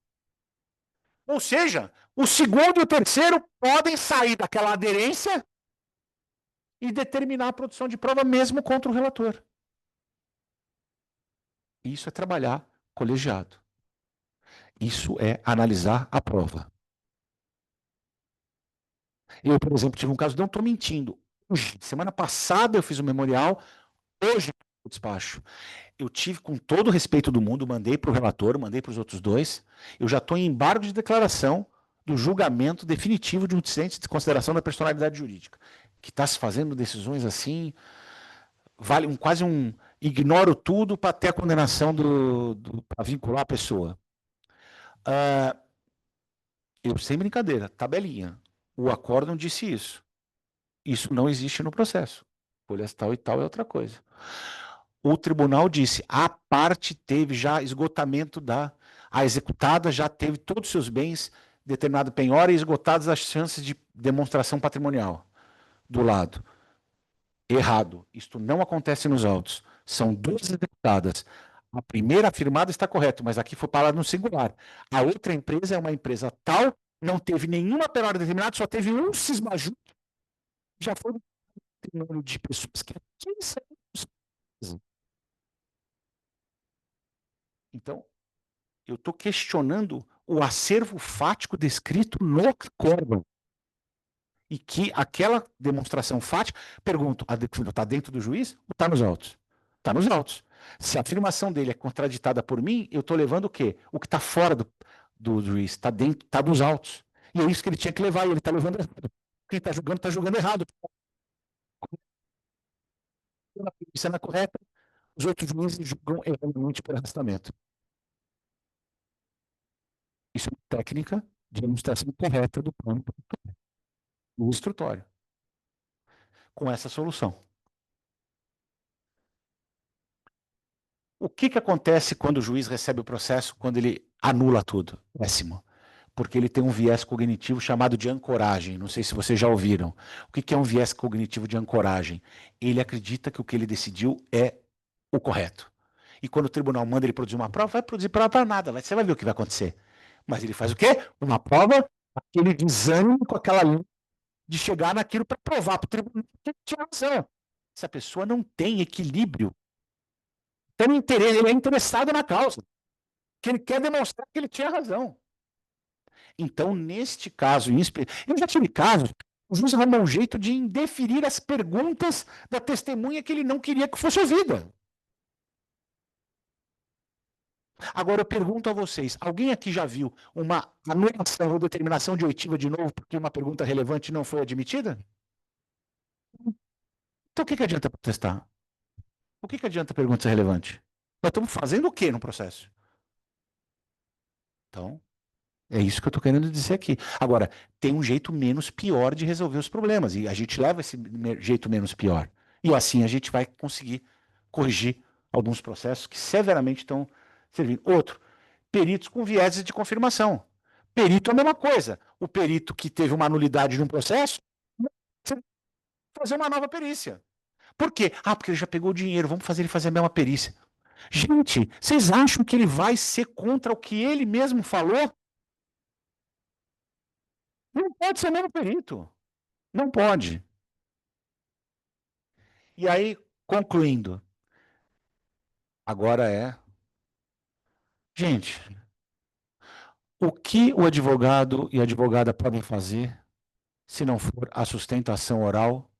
Ou seja, o segundo e o terceiro podem sair daquela aderência e determinar a produção de prova mesmo contra o relator. Isso é trabalhar colegiado. Isso é analisar a prova. Eu, por exemplo, tive um caso, não estou mentindo. Hoje, semana passada eu fiz um memorial, hoje o despacho. Eu tive, com todo o respeito do mundo, mandei para o relator, mandei para os outros dois, eu já estou em embargo de declaração do julgamento definitivo de um incidente de consideração da personalidade jurídica, que está se fazendo decisões assim, vale quase um... ignoro tudo para ter a condenação para vincular a pessoa. Eu, sem brincadeira, tabelinha. O acórdão disse isso. Isso não existe no processo. Folhas tal e tal é outra coisa. O tribunal disse, a parte teve já esgotamento a executada já teve todos os seus bens, determinado penhora e esgotadas as chances de demonstração patrimonial do lado. Errado. Isto não acontece nos autos. São duas executadas. A primeira afirmada está correta, mas aqui foi falado no singular. A outra empresa é uma empresa tal, não teve nenhuma penhora determinada, só teve um cismaju, já foi um número de pessoas que aqui são. Então, eu estou questionando o acervo fático descrito no acórdão. E que aquela demonstração fática, pergunto, está dentro do juiz ou está nos autos? Está nos autos. Se a afirmação dele é contraditada por mim, eu estou levando o quê? O que está fora do juiz, está dentro, está nos autos. E é isso que ele tinha que levar, e ele está levando errado. Quem está julgando errado. A premissa não é correta, os outros juízes julgam erradamente por arrastamento. Isso é uma técnica de demonstração correta do plano do instrutório. Com essa solução. O que acontece quando o juiz recebe o processo, quando ele anula tudo? Péssimo. Porque ele tem um viés cognitivo chamado de ancoragem. Não sei se vocês já ouviram. O que é um viés cognitivo de ancoragem? Ele acredita que o que ele decidiu é o correto. E quando o tribunal manda ele produzir uma prova, vai produzir prova para nada. Você vai ver o que vai acontecer. Mas ele faz o quê? Uma prova, aquele desânimo com aquela linha de chegar naquilo para provar para o tribunal que ele tinha razão. Essa pessoa não tem equilíbrio. Ele é interessado na causa. Que ele quer demonstrar que ele tinha razão. Então, neste caso, eu já tive casos, o juiz arrumou um jeito de indeferir as perguntas da testemunha que ele não queria que fosse ouvida. Agora, eu pergunto a vocês, alguém aqui já viu uma anulação ou determinação de oitiva de novo porque uma pergunta relevante não foi admitida? Então, o que adianta protestar? O que adianta a pergunta ser relevante? Nós estamos fazendo o quê no processo? Então, é isso que eu estou querendo dizer aqui. Agora, tem um jeito menos pior de resolver os problemas, e a gente leva esse jeito menos pior. E assim a gente vai conseguir corrigir alguns processos que severamente estão servindo. Outro, peritos com vieses de confirmação. Perito é a mesma coisa. O perito que teve uma nulidade de um processo, fazer uma nova perícia. Por quê? Ah, porque ele já pegou o dinheiro, vamos fazer ele fazer a mesma perícia. Gente, vocês acham que ele vai ser contra o que ele mesmo falou? Não pode ser o mesmo perito. Não pode. E aí, concluindo, agora é. Gente, o que o advogado e a advogada podem fazer se não for a sustentação oral,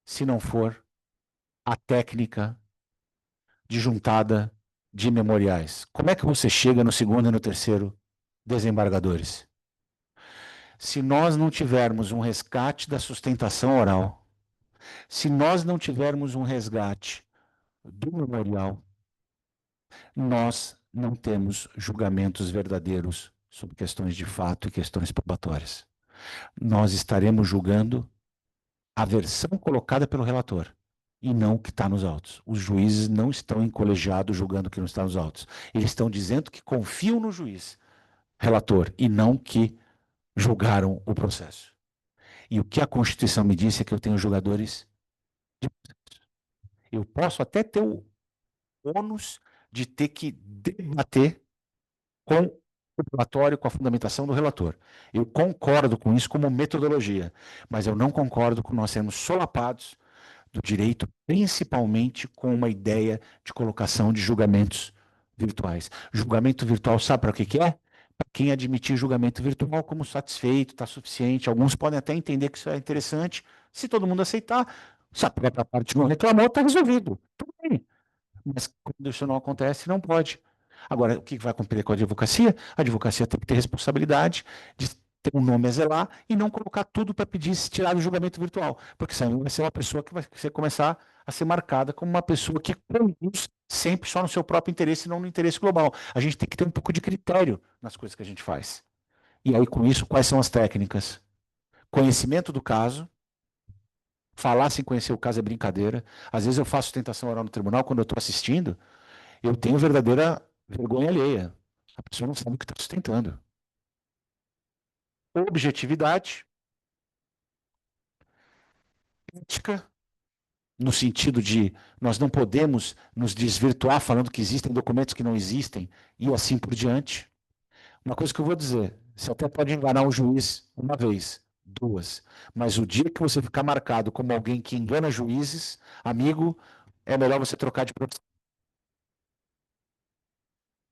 se não for a técnica de juntada de memoriais? Como é que você chega no segundo e no terceiro desembargadores? Se nós não tivermos um resgate da sustentação oral, se nós não tivermos um resgate do memorial, nós não temos julgamentos verdadeiros sobre questões de fato e questões probatórias. Nós estaremos julgando a versão colocada pelo relator e não o que está nos autos. Os juízes não estão em colegiado julgando o que não está nos autos. Eles estão dizendo que confiam no juiz relator e não que julgaram o processo. E o que a Constituição me disse é que eu tenho julgadores de processo. Eu posso até ter o ônus de ter que debater com o relatório, com a fundamentação do relator. Eu concordo com isso como metodologia, mas eu não concordo com nós sermos solapados do direito, principalmente com uma ideia de colocação de julgamentos virtuais. Julgamento virtual, sabe para o que é? Para quem admitir julgamento virtual como satisfeito, está suficiente. Alguns podem até entender que isso é interessante. Se todo mundo aceitar, se a própria parte não reclamou, está resolvido. Tudo bem. Mas quando isso não acontece, não pode. Agora, o que vai competir com a advocacia? A advocacia tem que ter responsabilidade de ter um nome a zelar e não colocar tudo para pedir se tirar do julgamento virtual, porque senão vai ser uma pessoa que vai começar a ser marcada como uma pessoa que conduz sempre só no seu próprio interesse e não no interesse global. A gente tem que ter um pouco de critério nas coisas que a gente faz. E aí, com isso, quais são as técnicas? Conhecimento do caso. Falar sem conhecer o caso é brincadeira. Às vezes eu faço tentação oral no tribunal, quando eu estou assistindo, eu tenho verdadeira vergonha alheia. A pessoa não sabe o que está sustentando. Objetividade, ética, no sentido de nós não podemos nos desvirtuar falando que existem documentos que não existem e assim por diante. Uma coisa que eu vou dizer, você até pode enganar o juiz uma vez, duas, mas o dia que você ficar marcado como alguém que engana juízes, amigo, é melhor você trocar de profissão.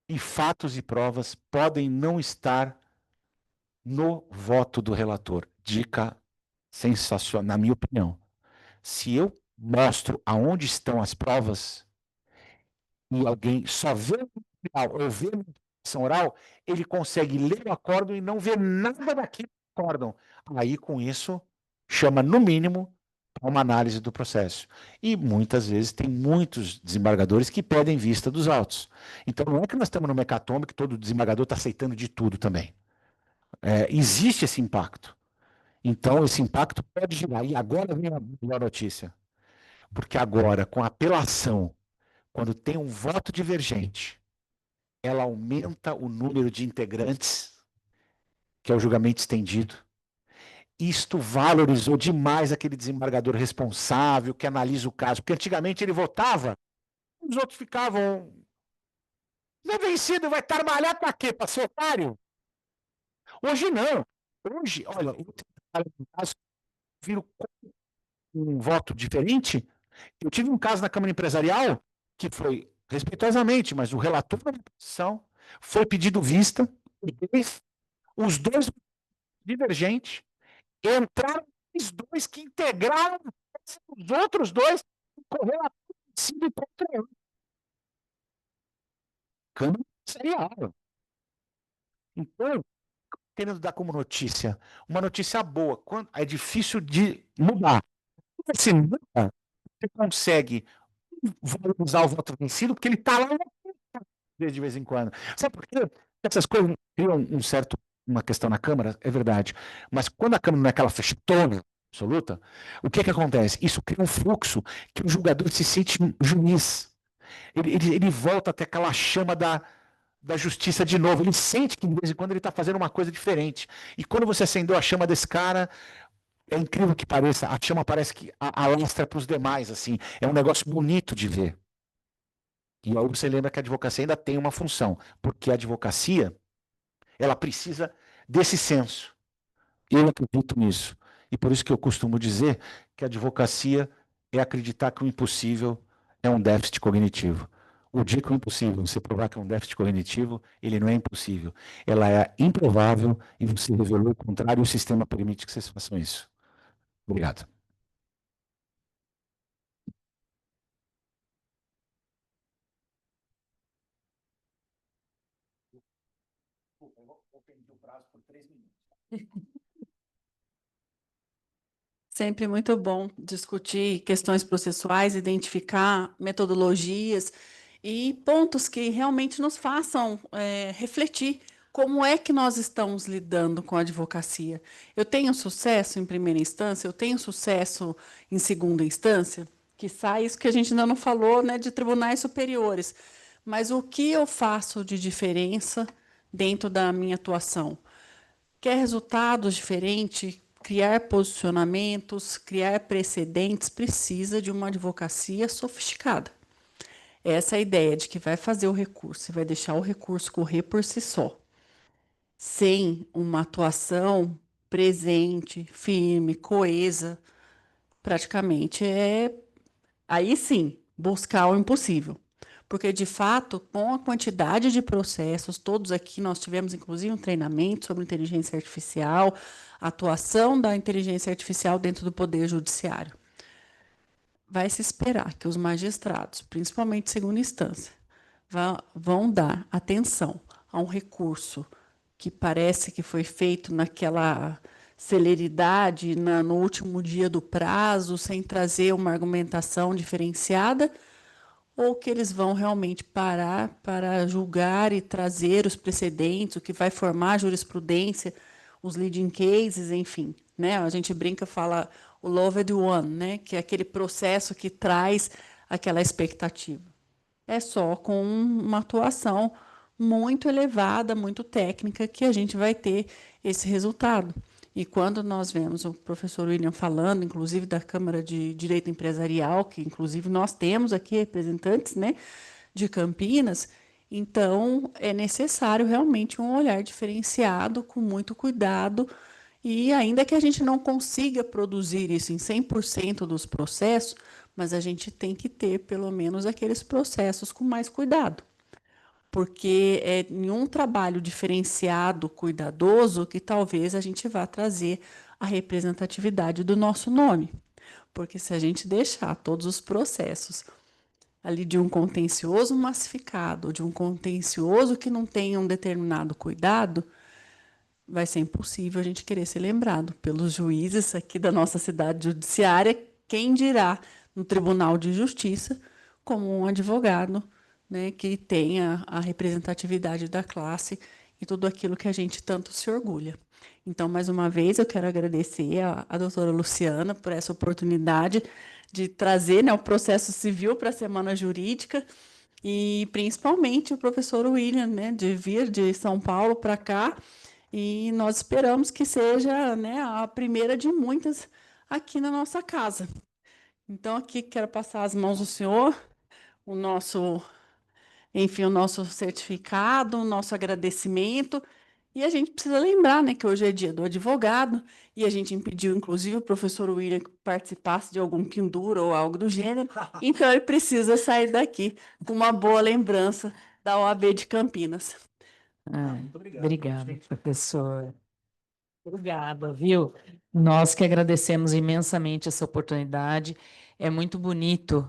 E fatos e provas podem não estar no voto do relator. Dica sensacional, na minha opinião. Se eu mostro aonde estão as provas e alguém só vê o material ou vê a informação oral, ele consegue ler o acórdão e não ver nada daquilo do acórdão. Aí, com isso, chama, no mínimo, uma análise do processo. E muitas vezes tem muitos desembargadores que pedem vista dos autos. Então não é que nós estamos no hecatombe que todo desembargador está aceitando de tudo também. Existe esse impacto. Então esse impacto pode girar. E agora vem a melhor notícia. Porque agora, com a apelação, quando tem um voto divergente, ela aumenta o número de integrantes, que é o julgamento estendido. Isto valorizou demais aquele desembargador responsável, que analisa o caso. Porque antigamente ele votava, os outros ficavam. Não é vencido, vai trabalhar para quê? Para ser otário? Hoje não. Hoje, olha, um caso viram um voto diferente. Eu tive um caso na Câmara Empresarial que foi, respeitosamente, mas o relator da oposição foi pedido vista, os dois divergentes, entraram os dois que integraram os outros dois, correu a sido contra um. Câmara Empresarial. Então, querendo dar como notícia, uma notícia boa, quando é difícil de mudar. Se muda, você consegue valorizar o voto vencido, porque ele está lá de vez em quando. Sabe por quê? Essas coisas criam uma questão na Câmara, é verdade. Mas quando a Câmara não é aquela fechadona absoluta, o que acontece? Isso cria um fluxo que o julgador se sente juiz. Ele volta até aquela chama da justiça de novo. Ele sente que de vez em quando ele está fazendo uma coisa diferente. E quando você acendeu a chama desse cara, é incrível que pareça, a chama parece que alastra para os demais, assim. É um negócio bonito de ver. E aí você lembra que a advocacia ainda tem uma função, porque a advocacia, ela precisa desse senso. Eu acredito nisso. E por isso que eu costumo dizer que a advocacia é acreditar que o impossível é um déficit cognitivo. O dia que o impossível você provar que é um déficit cognitivo, ele não é impossível. Ela é improvável e você revelou o contrário e o sistema permite que vocês façam isso. Obrigado. Sempre muito bom discutir questões processuais, identificar metodologias e pontos que realmente nos façam refletir como é que nós estamos lidando com a advocacia. Eu tenho sucesso em primeira instância, eu tenho sucesso em segunda instância, que sai isso que a gente ainda não falou, né, de tribunais superiores. Mas o que eu faço de diferença dentro da minha atuação? Quer resultados diferentes, criar posicionamentos, criar precedentes, precisa de uma advocacia sofisticada. Essa é a ideia de que vai fazer o recurso e vai deixar o recurso correr por si só, sem uma atuação presente, firme, coesa, praticamente aí sim buscar o impossível. Porque, de fato, com a quantidade de processos, todos aqui nós tivemos, inclusive, um treinamento sobre inteligência artificial, atuação da inteligência artificial dentro do Poder Judiciário. Vai se esperar que os magistrados, principalmente segunda instância, vão dar atenção a um recurso que parece que foi feito naquela celeridade, no último dia do prazo, sem trazer uma argumentação diferenciada, ou que eles vão realmente parar para julgar e trazer os precedentes, o que vai formar a jurisprudência, os leading cases, enfim, né? A gente brinca, fala o loved one, né? Que é aquele processo que traz aquela expectativa. É só com uma atuação muito elevada, muito técnica, que a gente vai ter esse resultado. E quando nós vemos o professor William falando, inclusive da Câmara de Direito Empresarial, que inclusive nós temos aqui representantes, né, de Campinas, então é necessário realmente um olhar diferenciado, com muito cuidado, e ainda que a gente não consiga produzir isso em 100% dos processos, mas a gente tem que ter pelo menos aqueles processos com mais cuidado, porque é em um trabalho diferenciado, cuidadoso, que talvez a gente vá trazer a representatividade do nosso nome. Porque se a gente deixar todos os processos ali de um contencioso massificado, de um contencioso que não tenha um determinado cuidado, vai ser impossível a gente querer ser lembrado pelos juízes aqui da nossa cidade judiciária, quem dirá no Tribunal de Justiça, como um advogado, né, que tenha a representatividade da classe e tudo aquilo que a gente tanto se orgulha. Então, mais uma vez, eu quero agradecer a doutora Luciana por essa oportunidade de trazer, né, o processo civil para a Semana Jurídica e, principalmente, o professor William, né, de vir de São Paulo para cá, e nós esperamos que seja, né, a primeira de muitas aqui na nossa casa. Então, aqui quero passar as mãos do senhor, o nosso, enfim, o nosso certificado, o nosso agradecimento. E a gente precisa lembrar, né, que hoje é dia do advogado, e a gente impediu, inclusive, o professor William que participasse de algum quindura ou algo do gênero, então ele precisa sair daqui com uma boa lembrança da OAB de Campinas. Muito obrigado, professor. Obrigada, viu? Nós que agradecemos imensamente essa oportunidade. É muito bonito,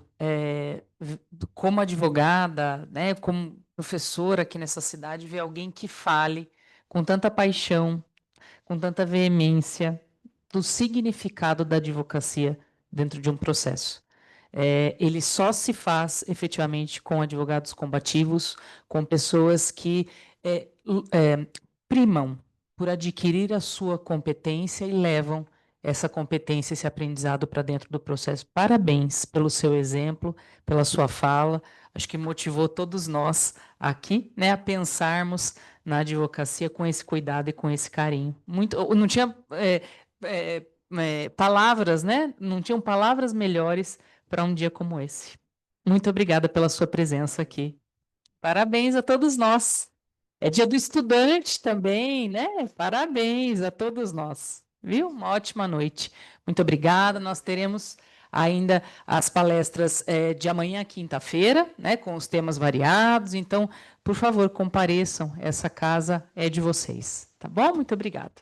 como advogada, né, como professora aqui nessa cidade, ver alguém que fale com tanta paixão, com tanta veemência, do significado da advocacia dentro de um processo. Ele só se faz efetivamente com advogados combativos, com pessoas que primam por adquirir a sua competência e levam essa competência, esse aprendizado para dentro do processo. Parabéns pelo seu exemplo, pela sua fala. Acho que motivou todos nós aqui, né, a pensarmos na advocacia com esse cuidado e com esse carinho. Não tinha palavras, né? Não tinham palavras melhores para um dia como esse. Muito obrigada pela sua presença aqui. Parabéns a todos nós. É dia do estudante também, né? Parabéns a todos nós. Viu? Uma ótima noite. Muito obrigada. Nós teremos ainda as palestras de amanhã, quinta-feira, né? Com os temas variados. Então, por favor, compareçam. Essa casa é de vocês. Tá bom? Muito obrigada.